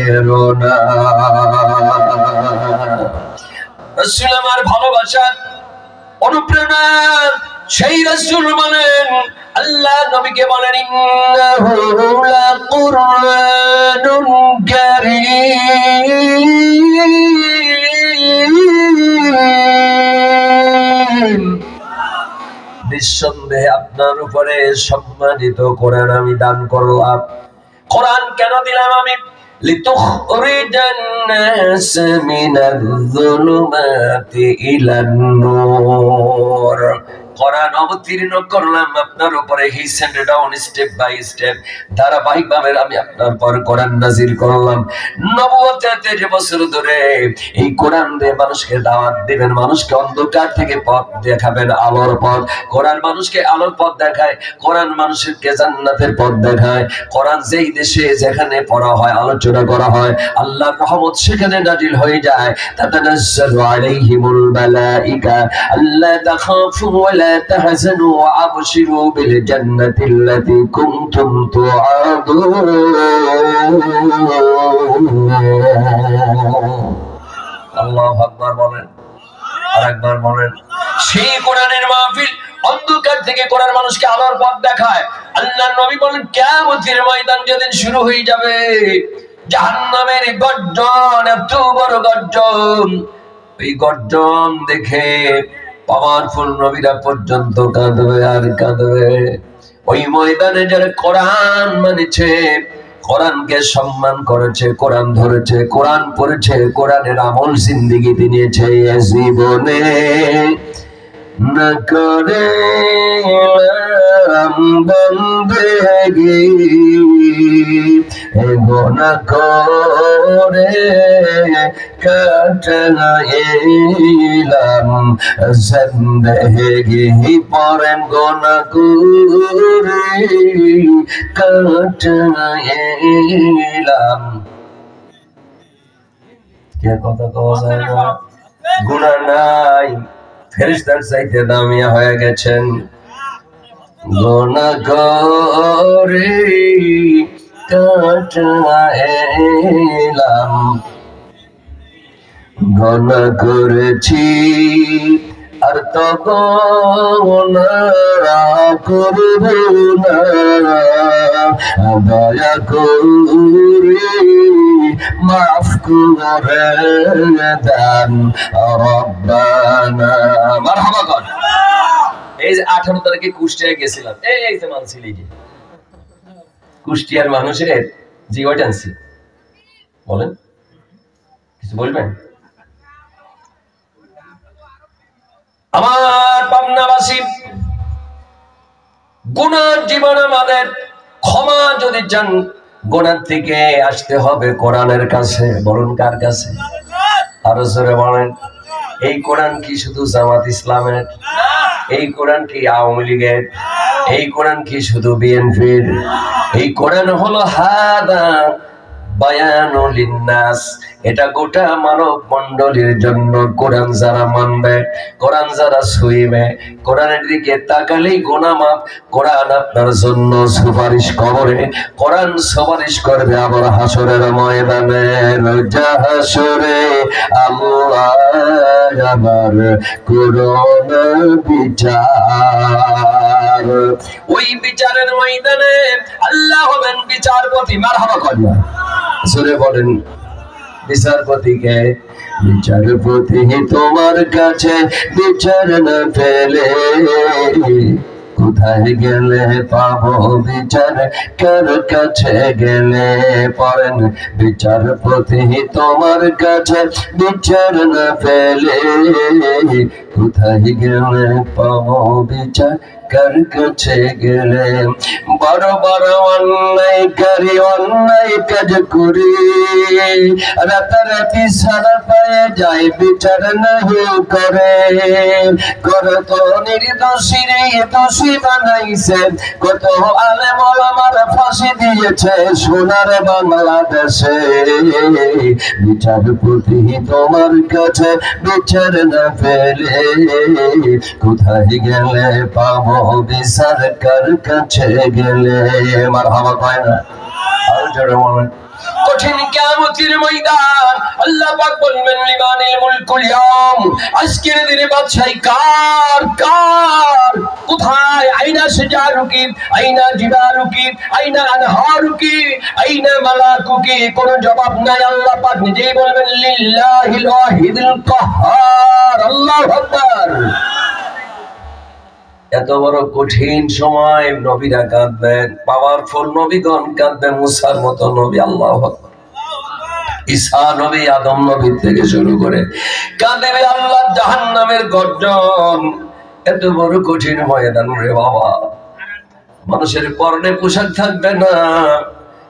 রাসূল আমার ভালোবাসা, অনুপ্রেরণা, সেই রাসূল বলেন, আল্লাহ নবীকে বলেন, ইন্নাহু লাকুরআনুন কারীম। নিঃসন্দেহে আপনার উপরে সম্মানিত কোরআন আমি দান করলাম। কোরআন কেন দিলাম আমি? লিতুখরিজান নাস মিনাজ যুলুমাতি ইলান নূর। কোরআন অবতীর্ণ করলাম আপনার উপরে, he send down step by step, ধারাবাহিকভাবে আমি আপনার পর কোরআন নাজিল করলাম। নবুয়তের 30 বছর ধরে এই কোরআন দিয়ে মানুষকে দাওয়াত দিবেন, মানুষকে অন্ধকার থেকে পথ দেখাবেন, আলোর পথ। কোরআন মানুষকে আলোর পথ দেখায়, কোরআন মানুষকে জান্নাতের পথ দেখায়। কোরআন যেই দেশে যেখানে পড়া হয়, আলোচনা করা হয়, আল্লাহর রহমত সেখানে নাজিল হয়ে যায়। তাতানাজ্জালু আলাইহিমুল মালাইকা আল্লা তাখাফু ওয়া লা তাহজানু ওয়া আবশিরু বিল জান্নাতিল্লাতী কুনতুম তুআদুন। আল্লাহু আকবার বলেন, আরেকবার বলেন। সেই কোরআনের মাহফিল অন্ধকার থেকে কোরআন মানুষকে আলোর পথ দেখায়। আল্লাহর নবী বলেন, কিয়ামতের ময়দান যেদিন শুরু হয়ে যাবে, জাহান্নামের গর্জন, এত বড় গর্জন, এই গর্জন দেখে পাওয়ারফুল নবীরা পর্যন্ত কাঁদবে আর কাঁদবে। ওই ময়দানে যারা কোরআন মানেছে, কোরআনকে সম্মান করেছে, কোরআন ধরেছে, কোরআন পড়েছে, কোরআনের আমল জিন্দেগিতে নিয়েছে, জীবনে না করে বন্দেগি গোনা করে কাটাইলাম জিন্দেগি, পরেন গোনা করে কাটাইলাম। কে কথা কওয়া যায় না? গুনাহ নাই, ফেরেশতার চাইতে দামিয়া হয়ে গেছেন। গুনাহ করে কাটাইলাম, গুনাহ করেছি আর তো গুনাহ করব না, দয়া করে মাফ করে দেন রব্বানা। মারহাবা কর। এই যে 18 তারিখে কুষ্টিয়ায় গেছিলাম, এই যে মানছিলি যে কুষ্টিয়ার মানুষের জি ওইটা আনছি, বলেন কিছু বলবেন? আমার পাবনাবাসী, গুনার জীবন আমাদের ক্ষমা যদি চান, গুনার থেকে আসতে হবে কোরআনের কাছে। বলুন কার কাছে? আরো জোরে বলেন। এই কোরআন কি শুধু জামাত ইসলামের? এই কোরআন কি আওয়ামী লীগের? এই কোরআন কি শুধু বিএনপির? এই কোরআন হলো হাদা বায়ানুল লিন্নাস, এটা গোটা মানব মণ্ডলীর জন্য। কোরআন যারা মানবে, কোরআন যারা ছুঁইবে, কোরআনের দিকে তাকালেই গুনাহ মাফ। কোরআন আপনার জন্য সুপারিশ করে, কোরআন সুপারিশ করবে আবার হাসরের ময়দানে। হাসরে আল্লাহ আমার কোরআন বিচার, ওই বিচারের ময়দানে আল্লাহ হবেন বিচারপতি। মারহাবা কন্যা সুরে বলেন, বিচারপতিকে? বিচারপতি তোমার কাছে বিচার না পেলে কোথায় গেলে পাবো বিচার, কার কাছে গেলে? পড়েন, বিচারপতি তোমার কাছে বিচার না পেলে কোথায় গেলে পাবো বিচার, কার কাছে গেলে? বড় বড় অন্যায়কারী অন্যায় কাজ করি রাতারাতি সারা পায়ে যায়, বিচার নাহি করে। কত নির্দোষীর দোষী বানাইছে, কত আলেম ওলামার ফাঁসি দিয়েছে সোনার বাংলাদেশে। বিচারপতি তোমার কাছে বিচার না পেলে কোথায় গেলে পাবো বিচার, কার কাছে গেলে? মারহাবা কয় না? আর জোরে বলেন। কঠিন কিয়ামতের ময়দান আল্লাহ পাক বলবেন লিমানিল মুলকুল ইয়াম আজকের দিনে বাদশাহী কার কার কোথায় আইনা শাজারুকি আইনা জিবালুকি আইনা আনহারুকি আইনা মালাকুকি কোন জবাব নাই আল্লাহ পাক নিজেই বলবেন লিল্লাহিল ওয়াহিদুল কাহ্হার আল্লাহু আকবার এত বড় কঠিন সময় নবীরা কাঁদবেন পাওয়ারফুল নবীগণ কাঁদবেন মুসার মতো নবী আল্লাহু আকবার ঈসা নবী আদম নবী থেকে শুরু করে কাঁদবে আল্লাহ জাহান্নামের গর্জন এত বড় কঠিন ময়দান রে বাবা মানুষের পরনে পোশাক থাকবে না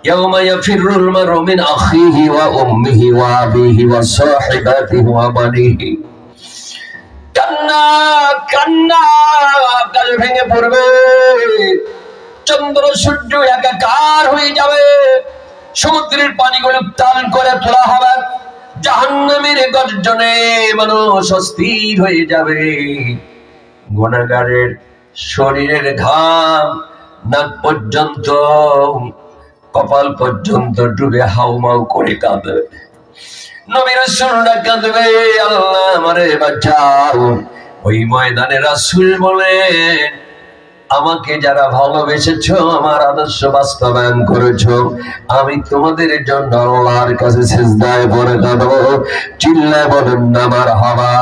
ইয়াউমা ইয়াফিরুল মারউ মিন আখিহি ওয়া উম্মিহি ওয়া আবিহি ওয়া সাহিবাতিহি ওয়া বানিহি কান্না কান্না কাল ভেঙে পড়বে চন্দ্র সূর্য একাকার হয়ে যাবে সমুদ্রের পানিগুলো টান করে তোলা হবে জাহান্নামের গর্জনে মানুষ অস্থির হয়ে যাবে গুনাহগারের শরীরের ঘাম নাক পর্যন্ত কপাল পর্যন্ত ডুবে হাউমাউ করে কাঁদবে নবী রাসূলরা কাঁদবে আল্লাহ আমারে বাঁচাও ওই ময়দানে রাসূল বলেন আমাকে যারা ভালোবেসেছো আমার আদর্শ বাস্তবায়ন করেছো আমি তোমাদের জন্য আল্লাহর কাছে সিজদায় পড়ে কাঁদবো চিল্লায় বলেন না মারহাবা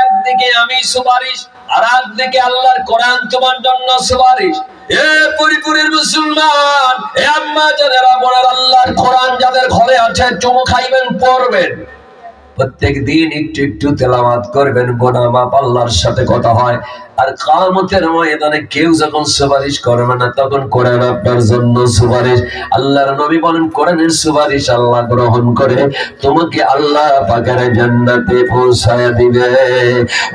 একদিকে আমি সুপারিশ আর একদিকে আল্লাহর কোরআন তোমার জন্য সুপারিশ এ পরিপূর্ণ মুসলমান এ আম্মা যারা বলেন আল্লাহর কোরআন যাদের ঘরে আছে চুমু খাইবেন পড়বেন প্রত্যেক দিন একটু একটু তেলাওয়াত করবেন গুনাহ মাফ আল্লাহর সাথে কথা হয় আর কিয়ামতের ময়দানে কেউ যখন সুপারিশ করবে না তখন কোরআন আপনার জন্য সুপারিশ আল্লাহর নবী বলেন কোরআনের সুপারিশ আল্লাহ গ্রহণ করে তোমাকে আল্লাহ পাকের জান্নাতে পৌঁছায় দিবে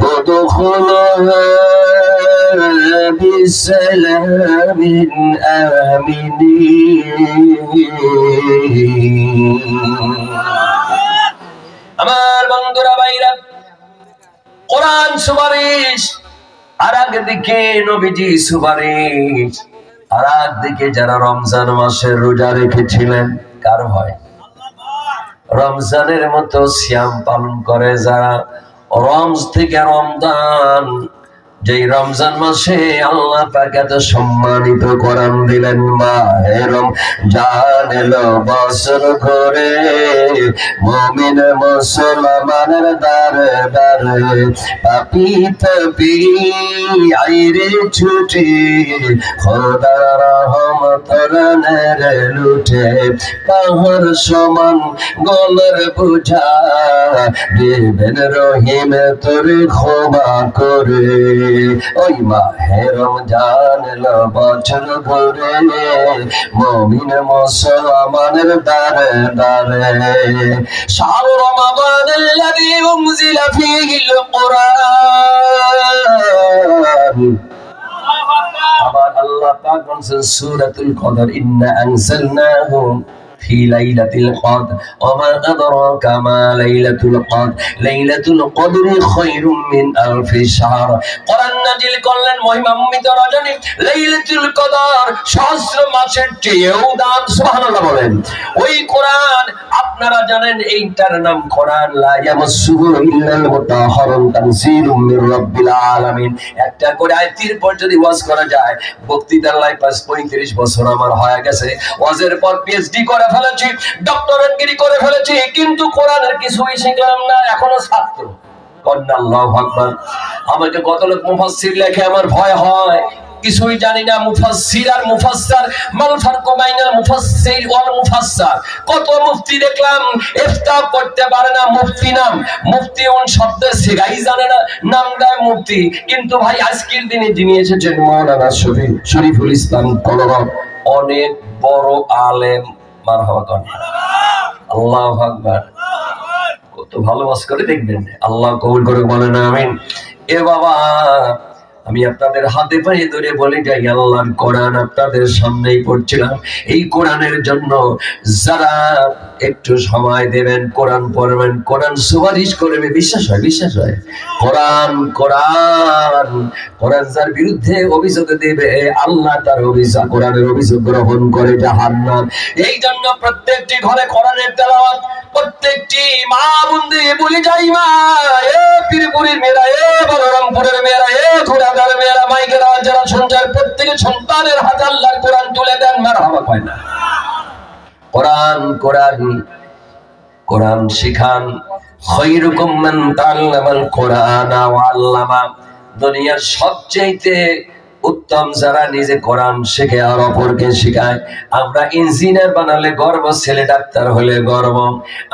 ওদখুলুহা বিসালামিন আমিনিন আমার বন্ধুরা ভাইরা কোরআন সুপারিশ আর একদিকে নবীজি সুপারিশ আর একদিকে যারা রমজান মাসের রোজা রেখেছিলেন কার ভয় রমজানের মতো সিয়াম পালন করে যারা রমজ থেকে রমজান যেই রমজান মাসে আল্লাহ পাক এত সম্মানিত কোরআন দিলেন মাহে রমজান এলো বছর ঘুরে মুমিন মুসলমানের দারে দারে পাপী তাপী আইরে ছুটে খোদার রহমতের নেরে লুটে কাহার সমান গলার বুঝা দেবেন রহিম তোরে ক্ষমা করে ওই মাহে রমজান এলো বছর ঘুরে মুমিন মুসলমানের দারে দারে শাহরু রমাদানাল্লাযী উনজিলা ফীহিল কুরআন আবার আল্লাহ পাক বলেন সূরাতুল কদর ইন্না আনজালনাহু في ليلة القدر وما أدراك ما ليلة القدر ليلة القدر خير من ألف شهر قرآن নাজিল করলেন মহিমান্বিত রজনী লাইলাতুল কদর সহস্র মাসের চেয়েও দাম সুবহানাল্লাহ বলেন ওই কোরআন আপনারা জানেন এইটার নাম কোরআন লা ইয়ামাসসুহু ইল্লাল মুতাহহারুন তানজিলুম মির রাব্বিল আলামিন একটা করে আয়াতের পর যদি ওয়াজ করা যায় বক্তৃতার লাইফ 35 বছর আমার হয়ে গেছে ওয়াজের পর পিএইচডি করে ফেলেছি ডক্টরেট ডিগ্রি করে ফেলেছি কিন্তু কোরআনের কিছুই শিখলাম না এখনো ছাত্র আল্লাহু আকবার আমাকে কত লোক মুফাসসির লেখে আমার ভয় হয় কিছুই জানি না মুফাসসির আর মুফাসসার মাল ফারকু বাইনাল মুফাসসির ওয়াল মুফাসসার কত মুফতি দেখলাম ইফতা করতে পারে না মুফতি নাম মুফতিউন শব্দ সিগাই জানে না নাম দেয় মুফতি কিন্তু ভাই আজকের দিনে যিনি এসেছেন মাওলানা শরীফুল ইসলাম কলরব অনেক বড় আলেম মারহাবা কোন আল্লাহু আকবার কত ভালো ওয়াজ করে দেখবেন আল্লাহ কবুল করে বলেন আমিন এ বাবা আমি আপনাদের হাতে পায়ে ধরে বলে যাই, আল্লাহর কোরআন আপনাদের সামনেই পড়ছিলাম। এই কোরআনের জন্য যারা একটু সময় দেবেন, কোরআন পড়বেন, কোরআন সুপারিশ করবে, বিশ্বাস হয়, বিশ্বাস হয়। কোরআন কোরআন কোরআন যার বিরুদ্ধে অভিযোগ দেবে, আল্লাহ তার অভিযোগ, কোরআনের অভিযোগ গ্রহণ করে জাহান্নাম। এই জন্য প্রত্যেকটি ঘরে কোরআনের তেলাওয়াত, প্রত্যেকটি মা বোনদের বলে যাই, মা এ পীরপুরের মেয়েরা, এ বলরামপুরের মেয়েরা, এ ঘোড়াদার মেয়েরা, মাইকের আওয়াজ যারা শুনছেন, প্রত্যেকের সন্তানের হাতে আল্লাহর কোরআন তুলে দেন, মারহাবা কয় না। কোরআন কোরআন কোরআন শিখান। খায়রুকুম মান তাআল্লামাল কোরআনা ওয়া আল্লামা। দুনিয়ার সবচেয়ে উত্তম যারা নিজে কোরআন শেখে আর অপরকে শেখায়। আমরা ইঞ্জিনিয়ার বানালে গর্ব, ছেলে ডাক্তার হলে গর্ব।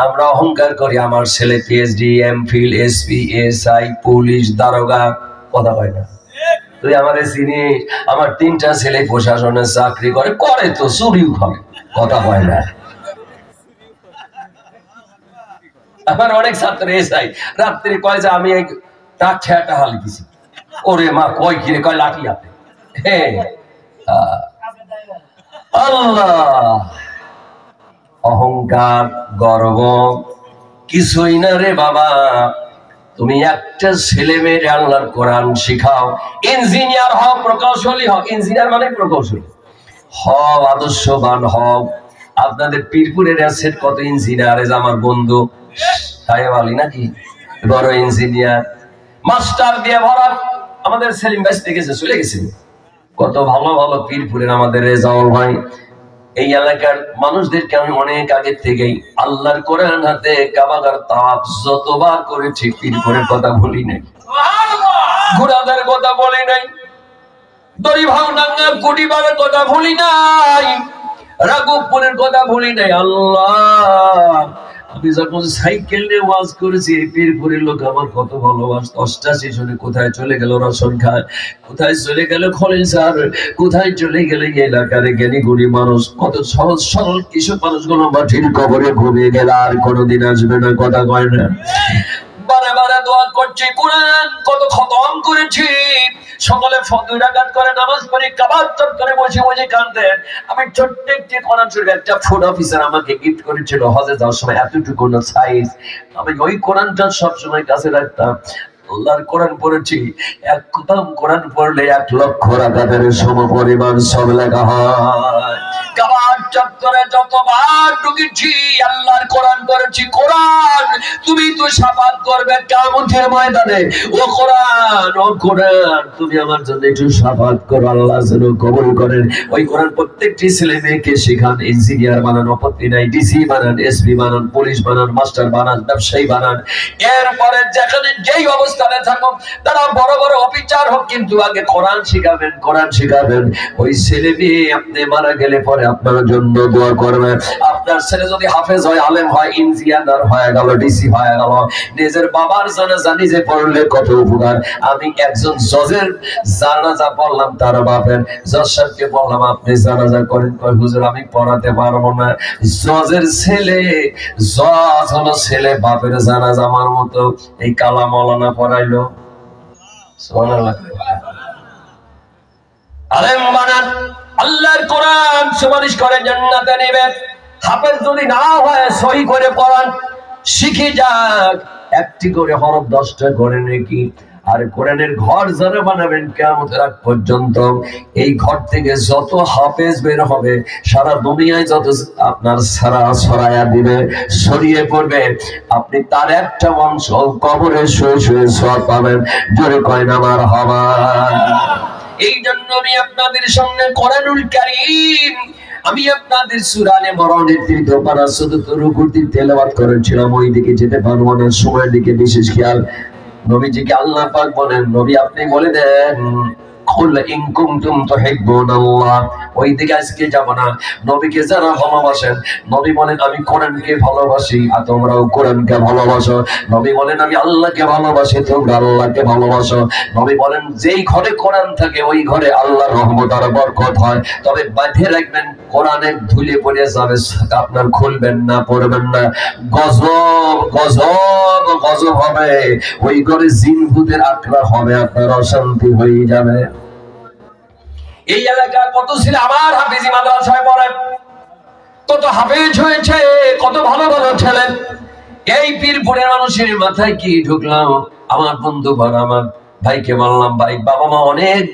আমরা অহংকার করি আমার ছেলে PhD, MPhil, SP, SI, police, দারোগা। কথা হয় না? তুই আমাদের চিনিস? আমার 3টা ছেলে প্রশাসনে চাকরি করে, করে তো চুরিও করে। কথা হয় না? আমার অনেক ছাত্র এসআই রাত্রি কয় যে আমি তার ছেটা হাল দিছি। ওরে মা কয় কিরে? কয় লাঠি হাতে। আল্লাহ, অহংকার, গর্ব কিছুই না রে বাবা। তুমি একটা ছেলে মেয়ে আল্লাহর কোরআন শিখাও। ইঞ্জিনিয়ার হও, প্রকৌশলী হও। ইঞ্জিনিয়ার মানে প্রকৌশলী হও, আদর্শবান হও। আপনাদের পীরপুরের আছেন কত ইঞ্জিনিয়ার, আমার বন্ধু সাহেব আলী নাকি, বড় ইঞ্জিনিয়ার, মাস্টার দিয়ে ভরা। আমাদের সেলিম ভাই গেছে, চলে গেছে। কত ভালো ভালো পীরপুরের আমাদের রেজাউল ভাই। এই এলাকার মানুষদেরকে আমি অনেক আগে থেকেই আল্লাহর কোরআন হাতে কাবাগার তাওয়াফ যতবার করেছি, পীরপুরের কথা বলি নাই, ঘোড়াদের কথা বলি নাই, দড়িভাঙাঙ্গা কুটিবারের কথা ভুলি নাই, রাঘবপুরের কথা ভুলি নাই। আল্লাহ, আমি যখন সাইকেল নিয়ে ওয়াজ করেছি, পীরপুরের লোক আমার কত ভালোবাসত। 88 সনে কোথায় চলে গেল রসন খান, কোথায় চলে গেল খলিল স্যার, কোথায় চলে গেলে এলাকার জ্ঞানী গুণী মানুষ, কত সহজ সরল কিশোর মানুষগুলো মাটির কবরে ঘুমিয়ে গেল, আর কোনোদিন আসবে না। কথা কয় না? বারে বারে দোয়া করছি, কোরআন কত খতম করেছি। সকালে ফজর রাকাত করে নামাজ পড়ে কাবার চত্বরে বসে বসে কাঁদেন। আমি ছোট্ট একটি কোরআন শরীফ একটা ফুড অফিসার আমাকে গিফট করেছিল হজে যাওয়ার সময়, এতটুকু সাইজ। আমি ওই কোরআনটা সবসময় কাছে রাখতাম। আল্লাহর কোরআন পড়েছি, এক খতম কোরআন পড়লে 1 লক্ষ রাকাতের সমপরিমাণ সব লেখা হয়। কাবার চত্বরে যতবার ঢুকেছি আল্লাহর কোরআন পড়েছি। কোরআন তুমি তো শাফাত করবে কিয়ামতের ময়দানে। ও কোরআন, ও কোরআন, তুমি আমার জন্য একটু শাফাত করো, আল্লাহ যেন কবুল করেন। ওই কোরআন প্রত্যেকটি ছেলে মেয়েকে শেখান। ইঞ্জিনিয়ার বানান, আপত্তি নাই, ডিসি বানান, এসপি বানান, পুলিশ বানান, মাস্টার বানান, ব্যবসায়ী বানান। এরপরে যেখানে যেই অবস্থানে থাকুক, তারা বড় বড় অফিসার হোক, কিন্তু আগে কোরআন শিখাবেন, কোরআন শিখাবেন। ওই ছেলে মেয়ে আপনি মারা গেলে পরে আপনার জন্য দোয়া করবে। আপনার ছেলে যদি হাফেজ হয়, আলেম হয়, ইঞ্জিনিয়ার হয়ে গেল, ডিসি হয়ে গেল, নিজের বাবার জানাজা নিজে পড়লে কত উপকার। আমি একজন জজের জানাজা পড়লাম, তার বাপের জজ সাহেবকে বললাম আপনি জানাজা করেন। কয় হুজুর আমি পড়াতে পারবো না। জজের ছেলে, জজ হলো ছেলে, বাপের জানাজা আমার মতো এই কালা মৌলানা পড়াইলো। সুবহানাল্লাহ। আলেম বানান, আল্লাহর কোরআন সুপারিশ করে জান্নাতে নেবে। হাফেজ যদি না হয় সহি করে পড়ান, শিখে যাক। একটি করে হরফ 10টা করে নাকি। আর কোরআনের ঘর যারা বানাবেন কিয়ামতের আগ পর্যন্ত, এই ঘর থেকে যত হাফেজ বের হবে, সারা দুনিয়ায় যত আপনার সারা ছড়ায়া দিবে, ছড়িয়ে পড়বে, আপনি তার একটা অংশ কবরে শুয়ে শুয়ে সওয়াব পাবেন। জোরে কয় না মারহাবা। এই জন্য আমি আপনাদের সামনে কোরআনুল কারীম, আমি আপনাদের সূরা আলে ইমরানের 3 পারা 74 রুকুতে তেলাওয়াত করেছিলাম। ওই দিকে যেতে পারবো না, সময়ের দিকে বিশেষ খেয়াল। নবীজিকে আল্লাহ পাক বলেন, নবী আপনি বলে দেন, কুল ইন কুনতুম তুহিব্বুনাল্লাহ ওই দিকে আজকে যাব না। নবীকে যারা ভালোবাসেন, নবী বলেন আমি কোরআনকে ভালোবাসি আর তোমরাও কোরআনকে ভালোবাসো। নবী বলেন আমি আল্লাহকে ভালোবাসি, তোমরা আল্লাহকে ভালোবাসো। নবী বলেন যেই ঘরে কোরআন থাকে ওই ঘরে আল্লাহর রহমত আর বরকত হয়। তবে বাঁধে রাখবেন, কোরআনের ধুলে পড়ে যাবে, আপনার খুলবেন না, পড়বেন না, গজব গজব গজব হবে। ওই ঘরে জিন ভূতের আক্রমণ হবে, আপনার অশান্তি হয়ে যাবে। এই এলাকার কত ছেলে আমার হাফেজি মাদ্রাসায় পড়ে, কত হাফেজ হয়েছে, কত ভালো ভালো ছেলে। এই পীরপুরের মানুষের মাথায় কি ঢুকলাম, আমার বন্ধু ঘর, আমার ভাইকে বললাম ভাই বাবা মা অনেক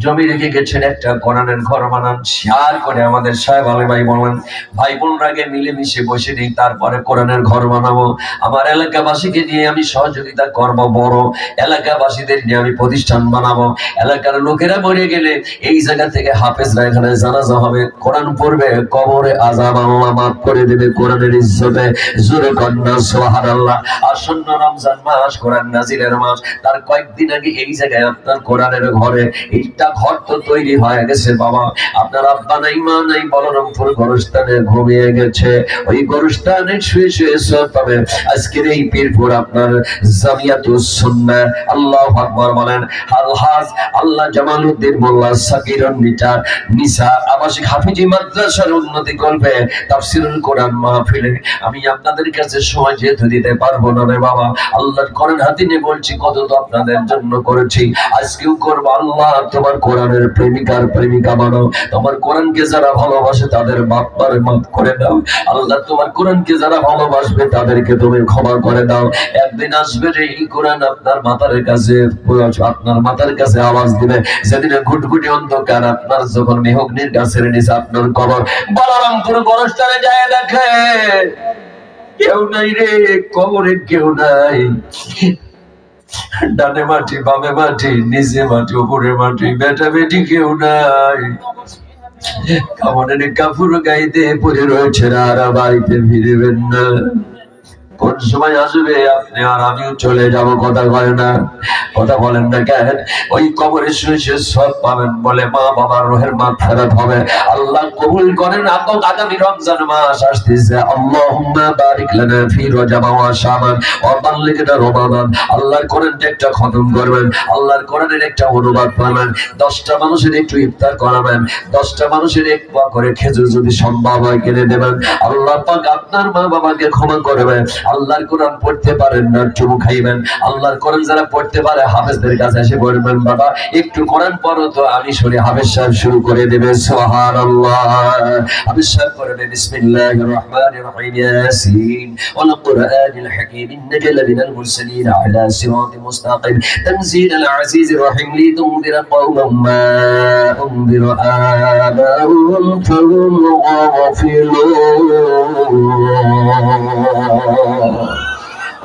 জমি রেখে গেছেন, একটা কোরআনের ঘর বানান। শেয়ার করে আমাদের সাহেব আলী ভাই বললেন ভাই বোনরা আগে মিলেমিশে বসে নেই, তারপরে কোরআনের ঘর বানাবো। আমার এলাকাবাসীকে নিয়ে আমি সহযোগিতা করব, বড় এলাকাবাসীদের নিয়ে আমি প্রতিষ্ঠান বানাবো। এলাকার লোকেরা মরে গেলে এই জায়গা থেকে হাফেজরা এখানে জানাজা হবে, কোরআন পড়বে, কবরে আযাব আল্লাহ মাফ করে দেবে কোরআনের ইজ্জতে। জোরে কন্যা সুবহানাল্লাহ। আসন্ন রমজান মাস, কোরআন নাজিলের মাস, তার কয়েকদিন আগে এই জায়গায় আপনার কোরআনের ঘরে এইটা ঘর তো তৈরি হয়ে গেছে বাবা। আপনার আব্বা নাই মা নাই, বলরামপুর গোরস্থানে ঘুমিয়ে গেছে, ওই গোরস্থানে শুয়ে শুয়ে তবে আজকের এই পীরপুর আপনার জামিয়াতুস সুন্নাহ, আল্লাহু আকবার বলেন, আলহাজ আল্লাহ জামালউদ্দিন মোল্লা সাকিরুন নিসা আবাসিক হাফিজি মাদ্রাসার উন্নতি করবে তাফসীরুল কোরআন মাহফিলে। আমি আপনাদের কাছে সময় যেহেতু দিতে পারবো না রে বাবা, আল্লাহর কোরআন হাতে নিয়ে বলছি কত তো আপনাদের জন্য করেছি, আজকেও করবো। আল্লাহ তোমার কোরআনের প্রেমিকার প্রেমিকা বানাও, তোমার কোরআনকে যারা ভালোবাসে তাদের বাপ্পারে মাফ করে দাও। আল্লাহ তোমার কোরআনকে যারা ভালোবাসবে তাদেরকে তুমি ক্ষমা করে দাও। একদিন আসবে যে এই কোরআন আপনার মাথার কাছে আওয়াজ দিবে, যেদিনে ঘুটঘুটি অন্ধকার আপনার যখন মেহগনির গাছের নিচে আপনার কবর। বলরামপুর গোরস্থানে যায় দেখে কেউ নাই রে, কবরে কেউ নাই, ডানে মাটি বামে মাটি, নিচে মাটি উপরে মাটি, বেটা বেটি কেউ নাই। কামনের কাপড় গাইতে পরে রয়েছে, আর বাড়িতে ফিরবেন না। কোন সময় আসবে আপনি আর আমিও চলে যাব, কথা বলেন না, কথা বলেন না কেন? ওই কবরে শুয়ে শুয়ে সব পাবেন বলে মা বাবার রোহের মাগফিরাত হবে। আল্লাহ কবুল করেন। আগামী রমজান মাস আসতেছে, আল্লাহুম্মা বারিক লানা ফি রজব ওয়া শাবান ওয়া বাল্লিগনা রমাদান। আল্লাহর কোরআনটা একটা খতম করবেন, আল্লাহর কোরআনের একটা অনুবাদ করবেন, 10টা মানুষের একটু ইফতার করাবেন, 10টা মানুষের এক পা করে খেজুর যদি সম্ভব হয় কিনে দেবেন। আল্লাহ পাক আপনার মা বাবাকে ক্ষমা করবেন। আল্লাহর কোরআন পড়তে পারেন না, চুমু খাইবেন। আল্লাহর কোরআন যারা পড়তে পারে হাফেজদের কাছে এসে বলবেন বাবা একটু কোরআন পড়ো তো, আমি শুনে হাফেজ সাহেব শুরু করে দেবে। সুবহানাল্লাহ। হাফেজ সাহেব পড়বে বিসমিল্লাহির রহমানির রহিম, ইয়াসিন ওয়াল কুরআনিল হাকীম ইন্নাকা লামিনাল মুরসালিন আলা সিরাতিন মুস্তাকিম তানজিলাল আজিজির রহিম লিতুনদিরা কওমান মা উনদিরা আবাউহুম ফাহুম গাফিলুন।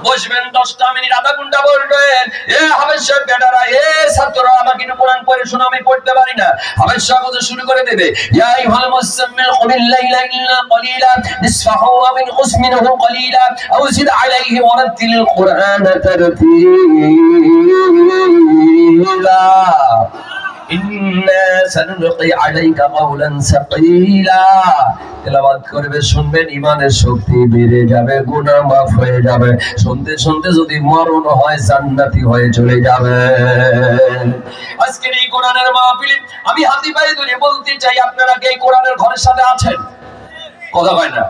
বসবেন 10টা মিনিট, আধা ঘন্টা বলবেন এ হাফেজ সাহেব বেটারা, এ ছাত্ররা আমাকে একটু কোরআন পড়ে শোনো, আমি পড়তে পারি না। হাফেজ সাহেব ওদের শুরু করে দেবে, ইয়া আইয়ুহাল মুসাম্মিল কুমিল লাইলা ইল্লা কলিলা নিসফাহু ওয়া মিনহুস মিনহু কলিলা আও জিদ আলাইহি ওয়া রাত্তিলিল কুরআনা তারতিলা ইন্না সানুলকি আলাইকা কাওলান সাকিলা। তেলাওয়াত করবে, শুনবেন, ইমানের শক্তি বেড়ে যাবে, গুনাহ মাফ হয়ে যাবে। শুনতে শুনতে যদি মরণ হয় জান্নাতি হয়ে চলে যাবে। আজকের এই কোরআনের মাহফিলে আমি হাতি পায়ে ধরে বলতে চাই আপনারা কি এই কোরআনের ঘরের সাথে আছেন? কথা হয় না।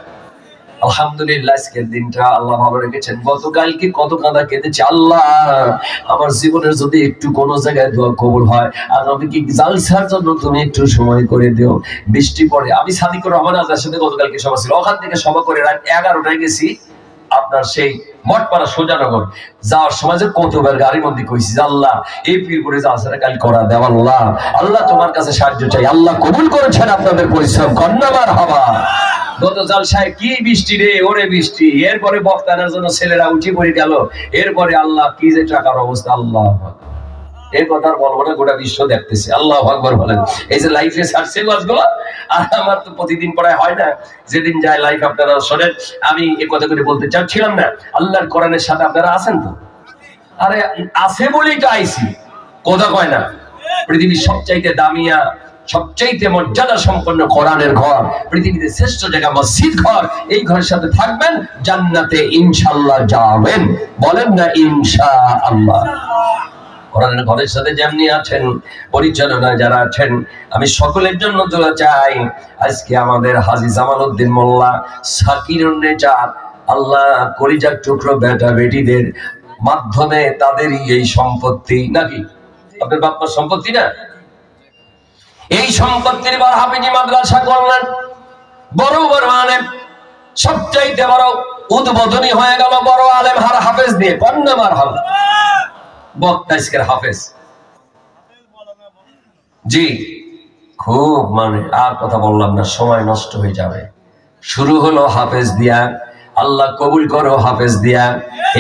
আলহামদুলিল্লাহ আজকের দিনটা আল্লাহ ভালো রেখেছেন। গতকালকে কত কাঁদা কেঁদেছি, আল্লাহ আমার জীবনের যদি একটু কোনো জায়গায় দোয়া কবুল হয় আর আমি কি জালসার জন্য তুমি একটু সময় করে দিও। বৃষ্টি পড়ে, আমি সাদিকুর রহমান আজার সাথে গতকালকে সভা ছিল, ওখান থেকে সভা করে রাত 11টায় গেছি আপনার সেই মঠপাড়া সোজানগর। যাওয়ার সময় যে কতবার গাড়ির মধ্যে কইছি আল্লাহ এই পীরপুরে জালসাটা কাল করা দেও, আল্লাহ আল্লাহ তোমার কাছে সাহায্য চাই। আল্লাহ কবুল করেছেন আপনাদের পরিশ্রম, কন্যাবার হবা। গত জালসায় কি বৃষ্টি রে, ওরে বৃষ্টি। এরপরে বক্তানের জন্য ছেলেরা উঠে পড়ে গেল, এরপরে আল্লাহ কি যে টাকার অবস্থা, আল্লাহ এই কথা বলবো না, গোটা বিশ্ব দেখতেছে। আল্লাহু আকবার বলেন। এই যে লাইফে ছাড়ছে ওয়াজগুলো, আর আমার তো প্রতিদিন পড়ায় হয় না, যেদিন যায় লাইফ আপনারা শোনেন। আমি এই কথা করে বলতে চাচ্ছিলাম না, আল্লাহর কোরআনের সাথে আপনারা আছেন তো? আরে আছে বলেই তো আইছি, কথা কয় না। পৃথিবীর সবচাইতে দামিয়া সবচেয়ে মর্যাদা সম্পন্ন কোরআনের ঘর, পৃথিবীতে শ্রেষ্ঠ জায়গা মসজিদ ঘর, এই ঘরের সাথে থাকবেন, জান্নাতে ইনশাআল্লাহ যাবেন। বলেন না ইনশাআল্লাহ। কোরআনের ঘরের সাথে যেমনি আছেন, পরিচালনায় যারা আছেন, আমি সকলের জন্য দোয়া চাই। আজকে আমাদের হাজী জামালউদ্দিন মোল্লা সাকিরুন নেজাত, আল্লাহ কলিজার টুকরো বেটা বেটিদের মাধ্যমে তাদেরই এই সম্পত্তি, নাকি আপনার বাপ্পার সম্পত্তি না, এই সম্পত্তির বার হাফিজি মাদ্রাসা করলেন, বড় বড় আলেম, সবচাইতে বড় উদ্বোধনী হয়ে গেল বড় আলেম হার হাফেজ দিয়ে, কন্যামার হাল বক্তা আজকের হাফেজ। জি খুব মানে আর কথা বললাম না, সময় নষ্ট হয়ে যাবে। শুরু হলো হাফেজ দিয়া, আল্লাহ কবুল করো হাফেজ দিয়া,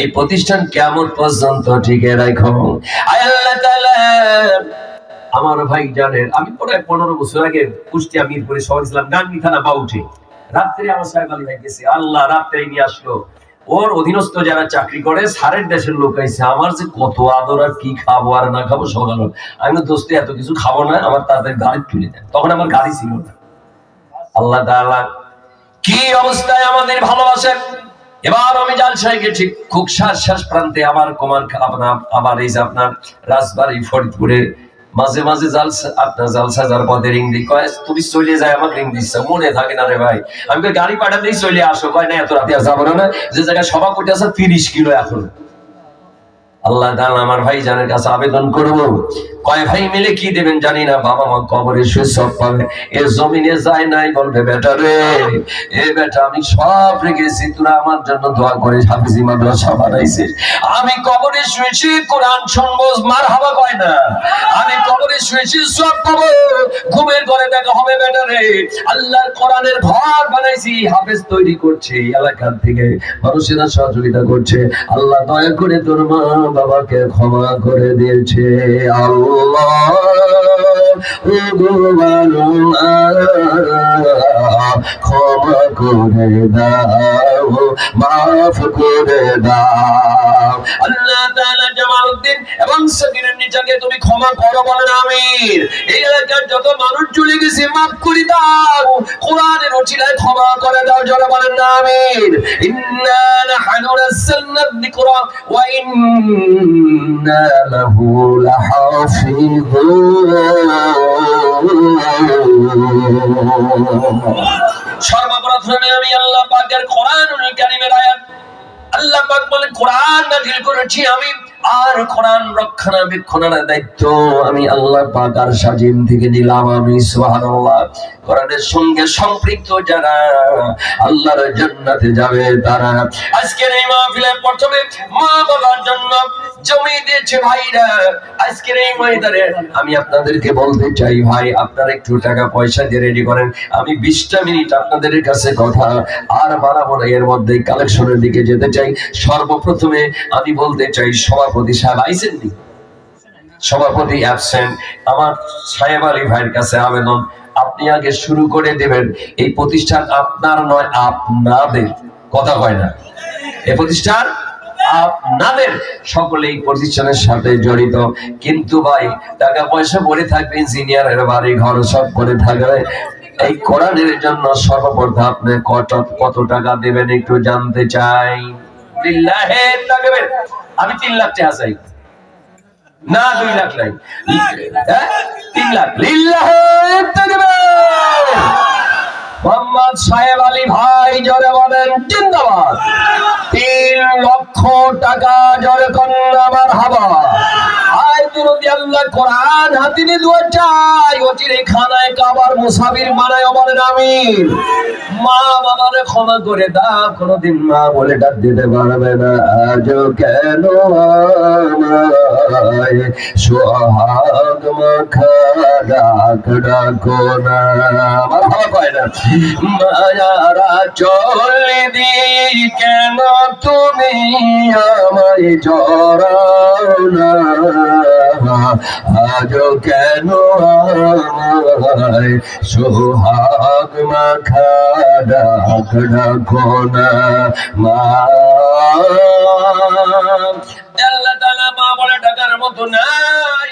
এই প্রতিষ্ঠান কিয়ামত পর্যন্ত টিকে রাখো। আল্লাহ তাআলা আমার ভাই জানেন, আমি প্রায় 15 বছর আগে কুষ্টিয়া মিরপুরে শহর ছিলাম, গাংনী থানা বাউঠে। রাত্রে আমার সাহেব আলী ভাই গেছে, আল্লাহ রাত্রে নিয়ে আসলো। ওর অধীনস্থ যারা চাকরি করে সারের দেশের লোক আইছে, আমার যে কত আদর, আর কি খাবো আর না খাবো সকাল। আমি দোস্তে এত কিছু খাবো না, আমার তাদের গাড়ি তুলে দেন। তখন আমার গাড়ি ছিল না। আল্লাহ তাআলা কি অবস্থায় আমাদের ভালোবাসেন। এবার আমি জালসায় গেছি, খুব শেষ প্রান্তে আমার কুমার আমার এই যে আপনার রাজবাড়ী ফরিদপুরে মাঝে মাঝে জালসা, আপনার জালসা যার পদে রিং দিই, কয় তুমি চলে যায়, আমাকে রিং দিচ্ছ, মনে থাকে না রে ভাই। আমি গাড়ি পাঠাতেই চলে আসো, কয় না এত রাতে আর যাবো না, যে জায়গায় সভা করতে আছে 30 কিলো এখন। আল্লাহ তাআলা আমার ভাই জানের কাছে আবেদন করব, কয় ভাই মিলে কি দেবেন জানি না, বাবা মা কবরে শুয়ে সব পাবে, এর জমিনে যায় নাই, বলবে বেটা রে, এ বেটা আমি সব রেখেছি, তোরা আমার জন্য দোয়া করে হাফিজি মাদ্রাসা বানাইছিস। আমি কবরে শুয়েছি, কোরআন শুনবো, মারহাবা কয় না, আমি কবরে শুয়েছি, সব পাবো, ঘুমের ঘরে দেখা হবে বেটা রে। আল্লাহর কোরআনের ঘর বানাইছি, হাফেজ তৈরি করছে, এলাকার থেকে মানুষেরা সহযোগিতা করছে। আল্লাহ দয়া করে তোর মা বাবাকে ক্ষমা করে দিয়েছে। আল্লাহ ক্ষমা করে দাও, মাফ করে দাও। আল্লাহ তাআলা জামালউদ্দিন এবং সাকিরের নিজাকে তুমি ক্ষমা করো, বলেন আমিন। এই এলাকার যত মানুষ চলে গেছে মাফ করে দাও, কোরআনের ওসিলায় ক্ষমা করে দাও, জোরে বলেন আমিন। ইন্না নাহনু নাযালনা যিকরা ওয়া ইন্না লাহু লাহাফিযুন। সর্বপ্রথমে আমি আল্লাহ পাকের কোরআনুল কারীমের আয়াত, আল্লাহ পাক বলেন কোরআন নাযিল করেছি আমি, আর কোরআন রক্ষণাবেক্ষণের দায়িত্ব আমি আল্লাহ পাক আর সাজিম থেকে নিলাম আমি। সুবহানাল্লাহ। কোরআনের সঙ্গে সম্পৃক্ত যারা আল্লাহর জান্নাতে যাবে তারা। আজকের এই মাহফিলের প্রথমে মা বাবার জন্য জমি দিয়েছে ভাইরা। আজকের এই ময়দানে আমি আপনাদেরকে বলতে চাই, ভাই আপনারা একটু টাকা পয়সা দিয়ে রেডি করেন। আমি 20টা মিনিট আপনাদের কাছে কথা আর বাড়াবো না, এর মধ্যে কালেকশনের দিকে যেতে চাই। সর্বপ্রথমে আমি বলতে চাই, সভাপতি সাহেব আইছেন নি? সভাপতি অ্যাবসেন্ট। আমার সাহেব আলী ভাইয়ের কাছে আবেদন, আপনি আগে শুরু করে দেবেন। এই প্রতিষ্ঠান আপনার নয়, আপনাদের। কথা হয় না, এই প্রতিষ্ঠান আপনাদের, সকলে এই প্রতিষ্ঠানের সাথে জড়িত। কিন্তু ভাই টাকা পয়সা পড়ে থাকবে, ইঞ্জিনিয়ারের বাড়ি ঘর সব পড়ে থাকবে। এই কোরআনের জন্য সর্বপ্রথম আপনি কত টাকা দেবেন একটু জানতে চাই। লিল্লাহে তাকবীর। আমি 3 লাখ টাকা চাই না, 2 লাখ নাই, 3 লাখ। লিল্লাহে তাকবীর। মোহাম্মদ সাহেব আলী ভাই জোরে বলেন জিন্দাবাদ। 3 লক্ষ টাকা জোরে কন্যা মারহাবা। আয় দুরুদ আল্লাহ কোরআন হাতে নিয়ে দোয়া চাই, অচিরে খানায় কাবার মুসাফির বানায়, বলেন আমিন। মা বাবারে ক্ষমা করে দাও, কোনদিন মা বলে ডাক দিতে পারবে না। আজও কেন আমায় সোহাগ মাখা ডাক ডাকো না। মারহাবা কয় না। মায়ারা চলে দি কেন তুমি আমায় জড়াও না, আজও কেন আমায় সোহাগ মাখা ডাক ডাকো না। মা আল্লাহ তাআলা মা বলে ডাকার মতো নাই।